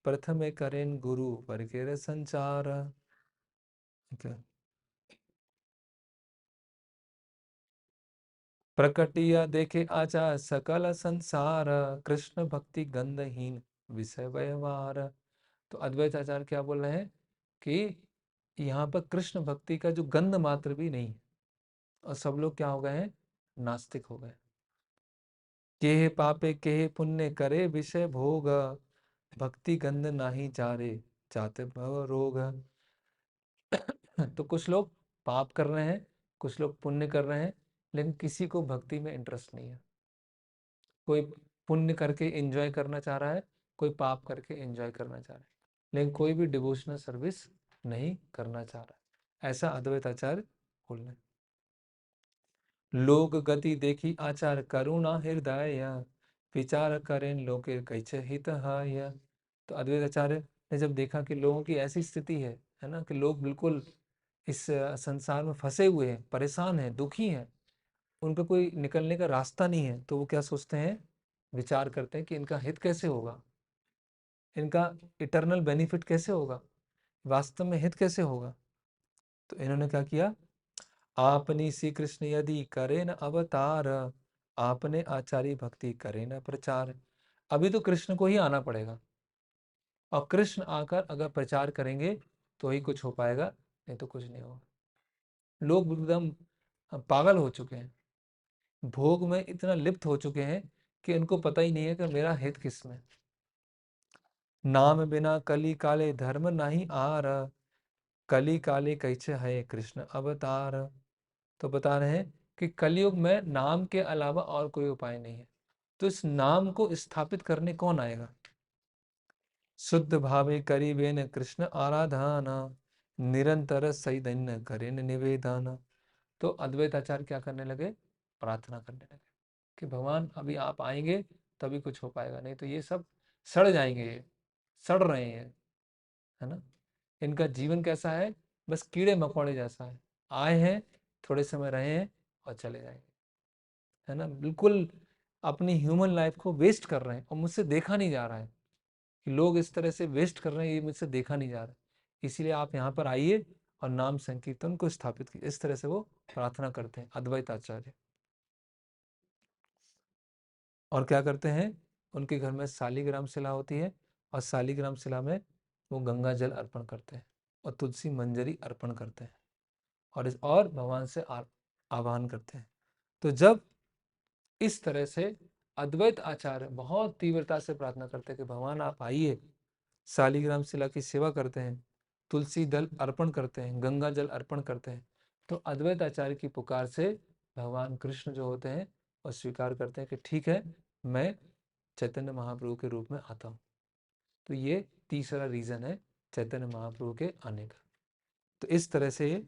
प्रथमे करेन गुरु वर्गेर संचार। Okay. प्रकटिया देखे आचार सकल संसार, कृष्ण भक्ति गंधहीन विषय व्यवहार। तो अद्वैत आचार्य क्या बोल रहे हैं कि यहाँ पर कृष्ण भक्ति का जो गंध मात्र भी नहीं है, और सब लोग क्या हो गए हैं? नास्तिक हो गए। केहे पापे केहे पुण्य करे विषय भोग, भक्ति गंध नाही जारे जाते भव रोग। तो कुछ लोग पाप कर रहे हैं, कुछ लोग पुण्य कर रहे हैं, लेकिन किसी को भक्ति में इंटरेस्ट नहीं है। कोई पुण्य करके एंजॉय करना चाह रहा है, कोई पाप करके एंजॉय करना चाह रहा है, लेकिन कोई भी डिवोशनल सर्विस नहीं करना चाह रहा है। ऐसा अद्वैत आचार्य बोल रहे हैं। लोक गति देखी आचार करुणा हृदय, विचार करें लोके कैसे हित हाय। तो अद्वैत आचार्य ने जब देखा कि लोगों की ऐसी स्थिति है ना, कि लोग बिल्कुल इस संसार में फंसे हुए हैं, परेशान हैं, दुखी हैं, उनका कोई निकलने का रास्ता नहीं है, तो वो क्या सोचते हैं? विचार करते हैं कि इनका हित कैसे होगा, इनका इटर्नल बेनिफिट कैसे होगा, वास्तव में हित कैसे होगा। तो इन्होंने क्या किया, आपनी श्री कृष्ण यदि करें न अवतार, आपने आचार्य भक्ति करें न प्रचार। अभी तो कृष्ण को ही आना पड़ेगा, और कृष्ण आकर अगर प्रचार करेंगे तो ही कुछ हो पाएगा, नहीं तो कुछ नहीं होगा। लोग एकदम पागल हो चुके हैं, भोग में इतना लिप्त हो चुके हैं कि इनको पता ही नहीं है कि मेरा हित किस में। नाम बिना कली काले धर्म नहीं आर, कली काले कैसे है कृष्ण अवतार। तो बता रहे हैं कि कलयुग में नाम के अलावा और कोई उपाय नहीं है। तो इस नाम को स्थापित करने कौन आएगा? शुद्ध भावे करीबेन कृष्ण आराधना, निरंतर सैदन्य करेन निवेदन। तो अद्वैत आचार्य क्या करने लगे? प्रार्थना करने लगे कि भगवान अभी आप आएंगे तभी कुछ हो पाएगा, नहीं तो ये सब सड़ जाएंगे, ये सड़ रहे हैं, है ना। इनका जीवन कैसा है? बस कीड़े मकोड़े जैसा है, आए हैं, थोड़े समय रहे हैं और चले जाएंगे, है ना। बिल्कुल अपनी ह्यूमन लाइफ को वेस्ट कर रहे हैं, और मुझसे देखा नहीं जा रहा है कि लोग इस तरह से वेस्ट कर रहे हैं, ये मुझसे देखा नहीं जा रहा है। इसीलिए आप यहाँ पर आइए और नाम संकीर्तन को स्थापित कीजिए। इस तरह से वो प्रार्थना करते हैं अद्वैत आचार्य। और क्या करते हैं? उनके घर में शालिग्राम शिला होती है, और शालिग्राम शिला में वो गंगा जल अर्पण करते हैं और तुलसी मंजरी अर्पण करते हैं और भगवान से आह्वान करते हैं। तो जब इस तरह से अद्वैत आचार्य बहुत तीव्रता से प्रार्थना करते हैं कि भगवान आप आइए, शालिग्राम शिला की सेवा करते हैं, तुलसी दल अर्पण करते हैं, गंगा जल अर्पण करते हैं, तो अद्वैत आचार्य की पुकार से भगवान कृष्ण जो होते हैं वो स्वीकार करते हैं कि ठीक है, मैं चैतन्य महाप्रभु के रूप में आता हूँ। तो ये तीसरा रीजन है चैतन्य महाप्रभु के आने का। तो इस तरह से ये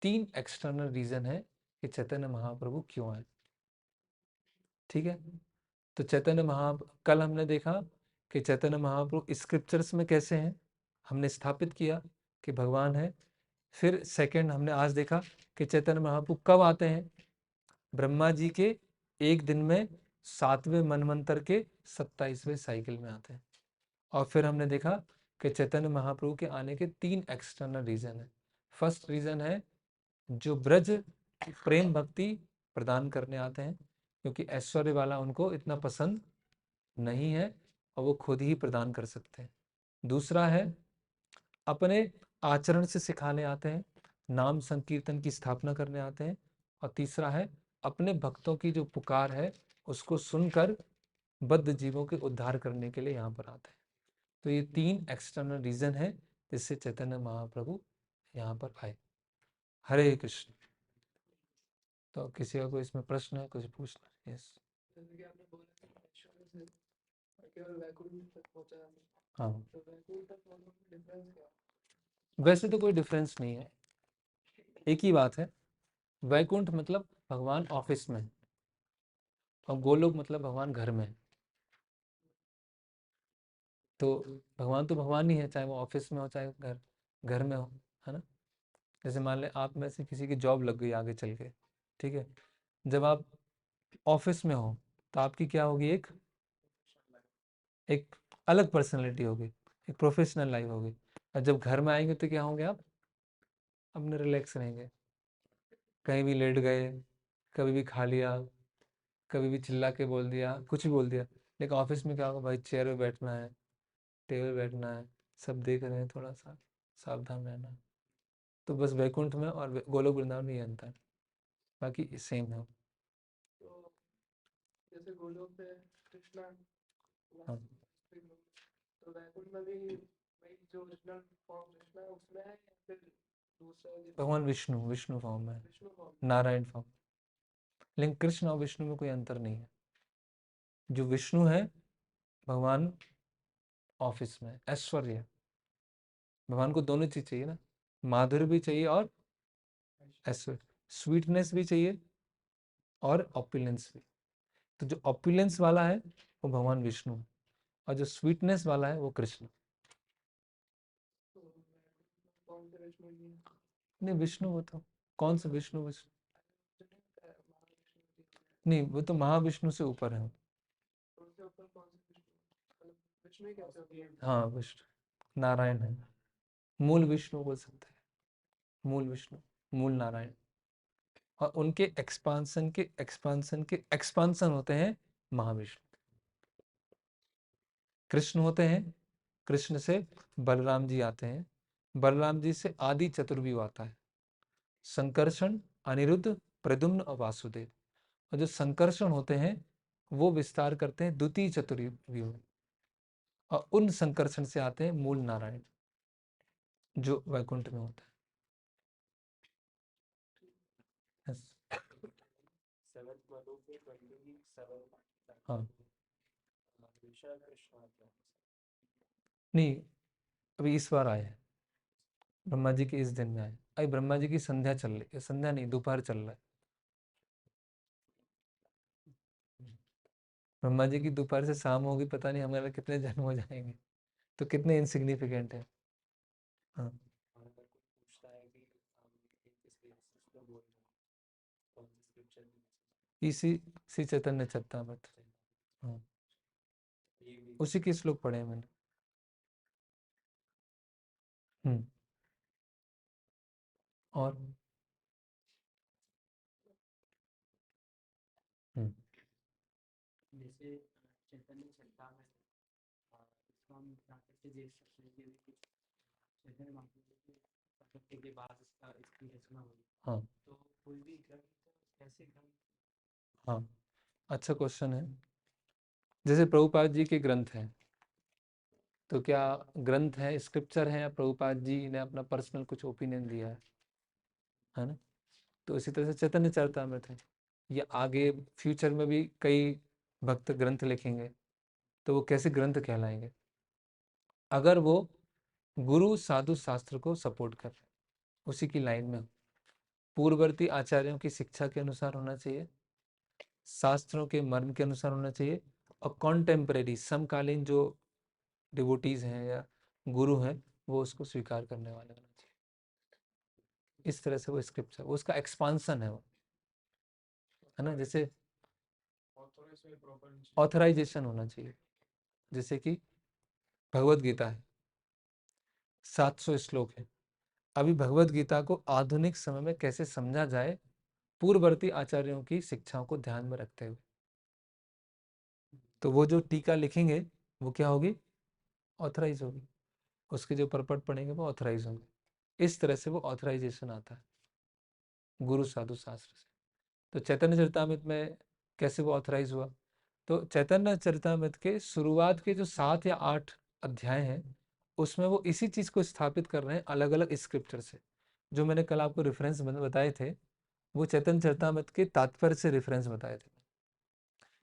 3 एक्सटर्नल रीजन है कि चैतन्य महाप्रभु क्यों आए। ठीक है, तो कल हमने देखा कि चैतन्य महाप्रभु स्क्रिप्चर्स में कैसे हैं, हमने स्थापित किया कि भगवान है। फिर सेकंड हमने आज देखा कि चैतन्य महाप्रभु कब आते हैं, ब्रह्मा जी के एक दिन में 7वें मनवंतर के 27वें साइकिल में आते हैं। और फिर हमने देखा कि चैतन्य महाप्रभु के आने के 3 एक्सटर्नल रीजन है। फर्स्ट रीजन है जो ब्रज प्रेम भक्ति प्रदान करने आते हैं, क्योंकि ऐश्वर्य वाला उनको इतना पसंद नहीं है और वो खुद ही प्रदान कर सकते हैं। दूसरा है अपने आचरण से सिखाने आते हैं, नाम संकीर्तन की स्थापना करने आते हैं। और तीसरा है अपने भक्तों की जो पुकार है उसको सुनकर बद्ध जीवों के उद्धार करने के लिए यहाँ पर आते हैं। तो ये 3 एक्सटर्नल रीजन है जिससे चैतन्य महाप्रभु यहाँ पर आए। हरे कृष्ण। तो किसी का कोई इसमें प्रश्न है, कुछ पूछना है? यस। जैसे कि आपने बोला कि ऐश्वर्य से केवल वैकुंठ तक पहुंचा है, हाँ, तो वैकुंठ तक पहुंचने में डिफरेंस क्या है? वैसे तो कोई डिफरेंस नहीं है, एक ही बात है। वैकुंठ मतलब भगवान ऑफिस में और गोलोक मतलब भगवान घर में। तो भगवान ही है, चाहे वो ऑफिस में हो चाहे घर में हो, है ना। जैसे मान लें आप में से किसी की जॉब लग गई आगे चल के, ठीक है, जब आप ऑफिस में हो तो आपकी क्या होगी, एक अलग पर्सनैलिटी होगी, एक प्रोफेशनल लाइफ होगी। और जब घर में आएंगे तो क्या होंगे, आप अपने रिलैक्स रहेंगे, कहीं भी लेट गए, कभी भी खा लिया, कभी भी चिल्ला के बोल दिया, कुछ भी बोल दिया। लेकिन ऑफिस में क्या होगा, भाई चेयर पे बैठना है, टेबल बैठना है, सब देख रहे हैं, थोड़ा सा सावधान रहना है। तो बस वैकुंठ में और गोलोक वृंदावन में ये अंतर है, बाकी सेम है। तो जैसे गोलोक पे कृष्णा, हाँ, तो वैकुंठ में भी वही जो ओरिजिनल फॉर्म कृष्णा है उसमें है या फिर दूसरा भगवान विष्णु फॉर्म में है, विष्णु फॉर्म? नारायण फॉर्म। लेकिन कृष्ण और विष्णु में कोई अंतर नहीं है। जो विष्णु है भगवान ऑफिस में, ऐश्वर्य, भगवान को दोनों चीज चाहिए ना, माधुर्य भी चाहिए और ऐश्वर्य, स्वीटनेस भी चाहिए और ऑपुलेंस भी। तो जो ऑपुलेंस वाला है वो भगवान विष्णु है और जो स्वीटनेस वाला है वो कृष्ण। तो कौन से विष्णु जी हैं? नहीं, विष्णु वो तो कौन सा विष्णु, विष्णु महाविष्णु जी हैं। नहीं, वो तो महाविष्णु से ऊपर है। तो उनसे ऊपर कौन से विष्णु? मतलब विष्णु ही कैसे होती है? हाँ, विष्णु नारायण है, मूल विष्णु बोल सकते हैं, मूल विष्णु, मूल नारायण। और उनके एक्सपांसन होते हैं महाविष्णु। कृष्ण होते हैं, कृष्ण से बलराम जी आते हैं, बलराम जी से आदि चतुर्व्यूह आता है, संकर्षण, अनिरुद्ध, प्रद्युम्न और वासुदेव। और जो संकर्षण होते हैं वो विस्तार करते हैं द्वितीय चतुर्व्यूह में, और उन संकर्षण से आते हैं मूल नारायण जो वैकुंठ में होता है। Yes. सेवंथ मनु के 27 हाँ, कृष्ण कृष्ण आता है। नहीं, अभी इस बार आए हैं, ब्रह्मा जी के इस दिन में आए। अभी ब्रह्मा जी की संध्या चल रही है, संध्या नहीं, दोपहर चल रहा है। ब्रह्मा जी की दोपहर से शाम होगी, पता नहीं हमारे कितने जन्म हो जाएंगे, तो कितने इनसिग्निफिकेंट है। हाँ, और अगर कोई पूछता है कि हम ये किस बेसिस पे बोल रहे हैं, कौन सी स्क्रिप्चर की basis इसी श्री चैतन्य चरितमृत, हाँ, पे, ये भी उसी के श्लोक पढ़े हैं मैंने। हम्म, और हम्म, जैसे चैतन्य चरितामृत तो हम यहाँ करके देख सकते हैं कि कुछ चैतन्य महाप्रभु के प्रकट के बाद इसकी रचना हुई। हाँ तो कोई भी ग्रंथ कैसे ग्रंथ हाँ, अच्छा क्वेश्चन है। जैसे प्रभुपाद जी के ग्रंथ हैं, तो क्या ग्रंथ है, स्क्रिप्चर है, या प्रभुपाद जी ने अपना पर्सनल कुछ ओपिनियन दिया है ना? तो इसी तरह से चैतन्य चरितामृत है, या आगे फ्यूचर में भी कई भक्त ग्रंथ लिखेंगे, तो वो कैसे ग्रंथ कहलाएंगे? अगर वो गुरु साधु शास्त्र को सपोर्ट कर रहे, उसी की लाइन में हो, पूर्ववर्ती आचार्यों की शिक्षा के अनुसार होना चाहिए, शास्त्रों के मर्म के अनुसार होना चाहिए, और कॉन्टेम्परेरी समकालीन जो डिवोटीज हैं या गुरु हैं, वो उसको स्वीकार करने वाले होना चाहिए। इस तरह से वो स्क्रिप्चर, वो उसका एक्सपांसन है वो, है ना? जैसे ऑथराइजेशन होना चाहिए। जैसे कि भगवत गीता है, 700 श्लोक है। अभी भगवत गीता को आधुनिक समय में कैसे समझा जाए, पूर्ववर्ती आचार्यों की शिक्षाओं को ध्यान में रखते हुए, तो वो जो टीका लिखेंगे वो क्या होगी? ऑथराइज होगी। उसके जो परपट पढ़ेंगे वो ऑथराइज होंगे। इस तरह से वो ऑथराइजेशन आता है गुरु साधु शास्त्र से। तो चैतन्य चरितामृत में कैसे वो ऑथराइज हुआ? तो चैतन्य चरितामृत के शुरुआत के जो 7 या 8 अध्याय हैं, उसमें वो इसी चीज को स्थापित कर रहे हैं अलग अलग स्क्रिप्चर से। जो मैंने कल आपको रेफरेंस बताए थे, वो चैतन्य चरितामृत के तात्पर्य से रेफरेंस बताए थे।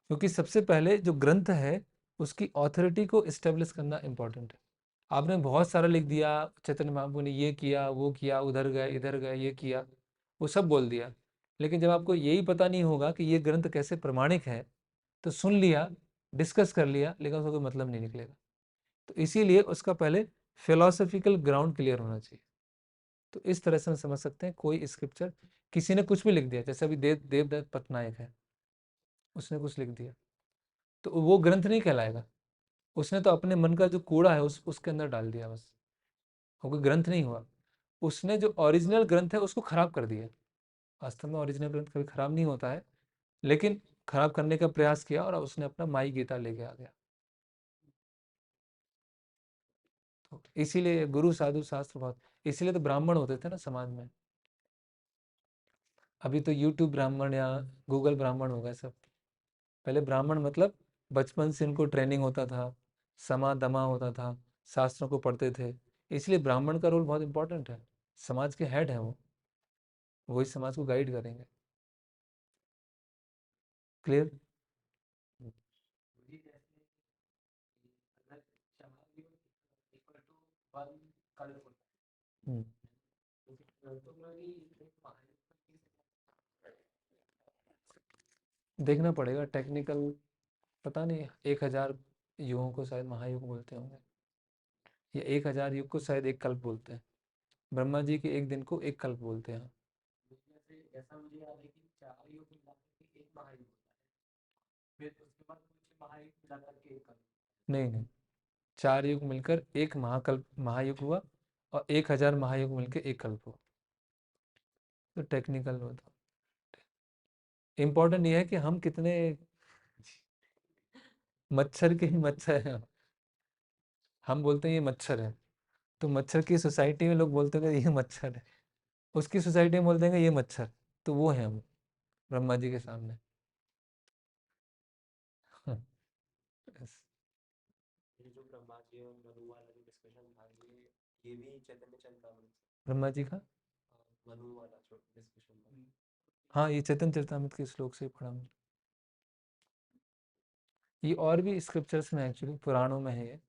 क्योंकि सबसे पहले जो ग्रंथ है उसकी ऑथोरिटी को इस्टेब्लिश करना इंपॉर्टेंट है। आपने बहुत सारा लिख दिया, चैतन्य महाप्रभु ने ये किया, वो किया, उधर गए, इधर गए, ये किया, वो सब बोल दिया, लेकिन जब आपको यही पता नहीं होगा कि ये ग्रंथ कैसे प्रमाणिक है, तो सुन लिया, डिस्कस कर लिया, लेकिन उसका कोई मतलब नहीं निकलेगा। तो इसीलिए उसका पहले फिलोसफिकल ग्राउंड क्लियर होना चाहिए। तो इस तरह से हम समझ सकते हैं कोई स्क्रिप्चर, किसी ने कुछ भी लिख दिया, जैसे अभी देवदत्त पटनायक है, उसने कुछ लिख दिया, तो वो ग्रंथ नहीं कहलाएगा। उसने तो अपने मन का जो कूड़ा है उसके अंदर डाल दिया बस, वो कोई ग्रंथ नहीं हुआ। उसने जो ओरिजिनल ग्रंथ है उसको खराब कर दिया। वास्तव में ओरिजिनल ग्रंथ कभी खराब नहीं होता है, लेकिन खराब करने का प्रयास किया और उसने अपना माई गीता लेके आ गया। तो इसीलिए गुरु साधु शास्त्र बहुत, इसीलिए तो ब्राह्मण होते थे ना समाज में। अभी तो यूट्यूब ब्राह्मण या गूगल ब्राह्मण हो गए सब। पहले ब्राह्मण मतलब बचपन से इनको ट्रेनिंग होता था, समा दमा होता था, शास्त्रों को पढ़ते थे। इसलिए ब्राह्मण का रोल बहुत इंपॉर्टेंट है, समाज के हेड है वो, वही समाज को गाइड करेंगे। क्लियर? मुझे जैसे कि अगर समाज में इक्वल टू वन कलर होता है, तो फिर ग्रंथों में भी एक महायुक्त की देखना पड़ेगा टेक्निकल, पता नहीं, 1000 युगों को शायद महायुग बोलते होंगे, या 1000 युग को शायद एक कल्प बोलते हैं। ब्रह्मा जी के एक दिन को एक कल्प बोलते हैं। जैसे ऐसा मुझे याद है कि 4 युग मिला के एक महायुग होता है, फिर उसके बाद कुछ महायुग मिला करके एक कलयुग। नहीं नहीं, 4 युग मिलकर एक महाकल्प महायुग हुआ, और 1000 महायुग मिलकर एक कल्प हुआ। तो टेक्निकल होता, इम्पोर्टेंट ये है कि हम कितने मच्छर के ही मच्छर हैं। हम बोलते हैं ये मच्छर है, तो मच्छर की सोसाइटी में लोग बोलते हैं कि ये मच्छर है, उसकी सोसाइटी में बोलते हैं कि ये मच्छर, तो वो है हम ब्रह्मा जी के सामने। Yes। ये जो ब्रह्मा जी और मनु वाला जो डिस्कशन था, ये भी चैतन्य चरितामृत से, ब्रह्मा जी का, मनु वाला जो डिस्कशन था। हाँ, ये चैतन्य चरितामृत के श्लोक से पढ़ा मैंने। ये और भी स्क्रिप्चर्स में, एक्चुअली पुराणों में है ये,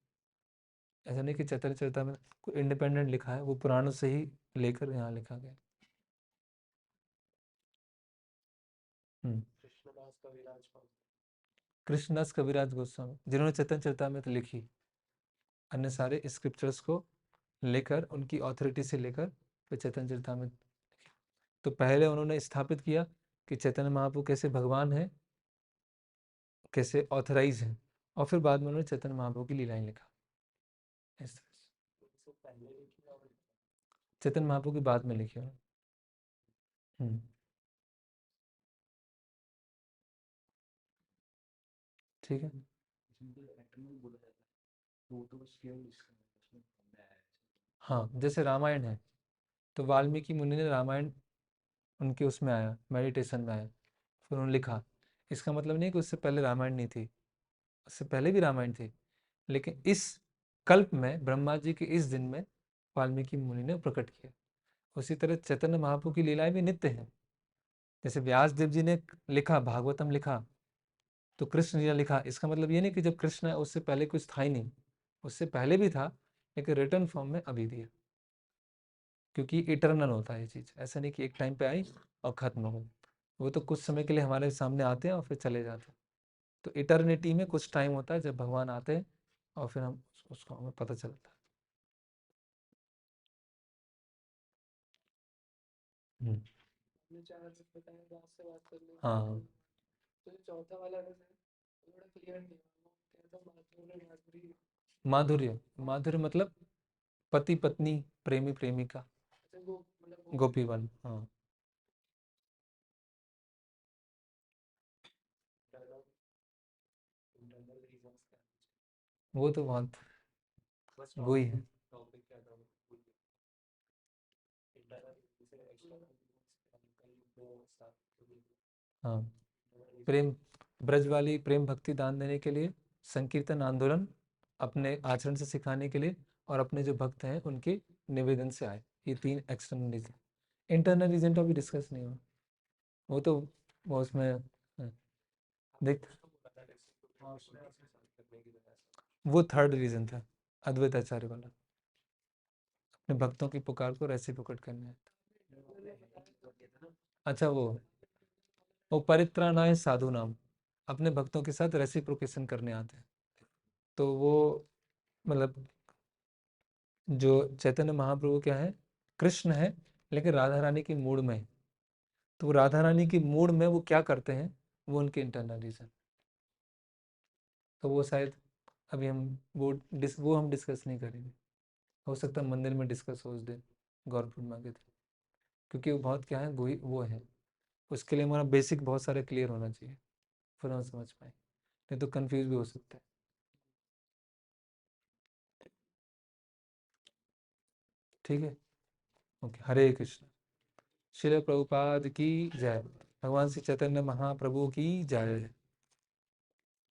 ऐसा नहीं कि चैतन्य चरितामृत कोई इंडिपेंडेंट लिखा है, वो पुराणों से ही लेकर यहाँ लिखा गया। कृष्णदास कविराज कौन? कृष्णदास कविराज गोस्वामी, जिन्होंने चैतन्य चरितामृत लिखी, अन्य सारे स्क्रिप्चर्स को लेकर, उनकी ऑथोरिटी से लेकर फिर चैतन्य चरितामृत लिखी। तो पहले उन्होंने स्थापित किया कि चैतन्य महाप्रभु कैसे भगवान है, कैसे ऑथराइज है, और फिर बाद में उन्होंने चैतन्य महाप्रभु की लीलाएं लिखा। इस तरह से इससे पहले लिखी और चैतन्य महाप्रभु की बाद में लिखी उन्होंने। ठीक है। जिनको एटर्नल बोला जाता है, तो वो तो बस केवल इसका उसमें है। हाँ, जैसे रामायण है तो वाल्मीकि मुनि ने रामायण उनके उसमें आया, मेडिटेशन में आया, फिर उन्होंने लिखा। इसका मतलब नहीं कि उससे पहले रामायण नहीं थी, उससे पहले भी रामायण थी, लेकिन इस कल्प में ब्रह्मा जी के इस दिन में वाल्मीकि मुनि ने प्रकट किया। उसी तरह चैतन्य महाप्रभु की लीलाएं भी नित्य हैं। जैसे व्यास देव जी ने लिखा, भागवतम लिखा, तो कृष्ण लीला लिखा। इसका मतलब ये नहीं कि जब कृष्ण है उससे पहले कुछ था ही नहीं, उससे पहले भी था, लेकिन रिटर्न फॉर्म में अभी दिया, क्योंकि इटरनल होता है ये चीज़। ऐसा नहीं कि एक टाइम पे आई और खत्म हो गई, वो तो कुछ समय के लिए हमारे सामने आते हैं और फिर चले जाते हैं। तो इटर्निटी में कुछ टाइम होता है जब भगवान आते हैं और फिर हम उसको हमें पता चलता है। आपने 4 मिनट बताया, व्यास से बात कर ली। हाँ, तो जो चौथा वाला है वो थोड़ा क्लियर नहीं हुआ, वो क्या था, माधुर्य माधुरी। माधुर्य, माधुर्य मतलब पति पत्नी, प्रेमी प्रेमिका, अच्छा वो मतलब वो गोपी वन। हाँ, इंटरनल रीजंस क्या है? वो तो बहुत बस वही है। टॉपिक क्या था वो भूल गया। इंटरनल से एक्सटर्नल कहीं वो स्टार्ट। हाँ, प्रेम, ब्रज वाली प्रेम भक्ति दान देने के लिए, संकीर्तन आंदोलन अपने आचरण से सिखाने के लिए, और अपने जो भक्त हैं उनके निवेदन से आए। ये 3 एक्सटर्नल रीजन। इंटरनल रीजन तो अभी डिस्कस नहीं हुआ, वो तो वो उसमें देख, हाँ उसमें आपके साथ करने की वजह से वो थर्ड रीजन था, अद्वैत आचार्य वाला, अपने भक्तों की पुकार को रेसिप्रोकेट करना है। अच्छा, वो परित्राणाय साधु नाम, अपने भक्तों के साथ रेसिप्रोकेशन करने आते हैं। तो वो मतलब जो चैतन्य महाप्रभु क्या है, कृष्ण है, लेकिन राधा रानी की मूड में है। तो राधा रानी की मूड में वो क्या करते हैं, वो उनके इंटरनल रीजन। तो वो शायद अभी हम वो हम डिस्कस नहीं करेंगे। हो सकता है मंदिर में डिस्कस हो उस दिन, गौर पूर्णिमा के दिन, क्योंकि वो बहुत क्या है, वो है। उसके लिए हमारा बेसिक बहुत सारे क्लियर होना चाहिए, फिर हम समझ पाए, नहीं तो कंफ्यूज भी हो सकता है। ठीक है, ओके, हरे कृष्ण। श्रील प्रभुपाद की जय। भगवान श्री चैतन्य महाप्रभु की जय।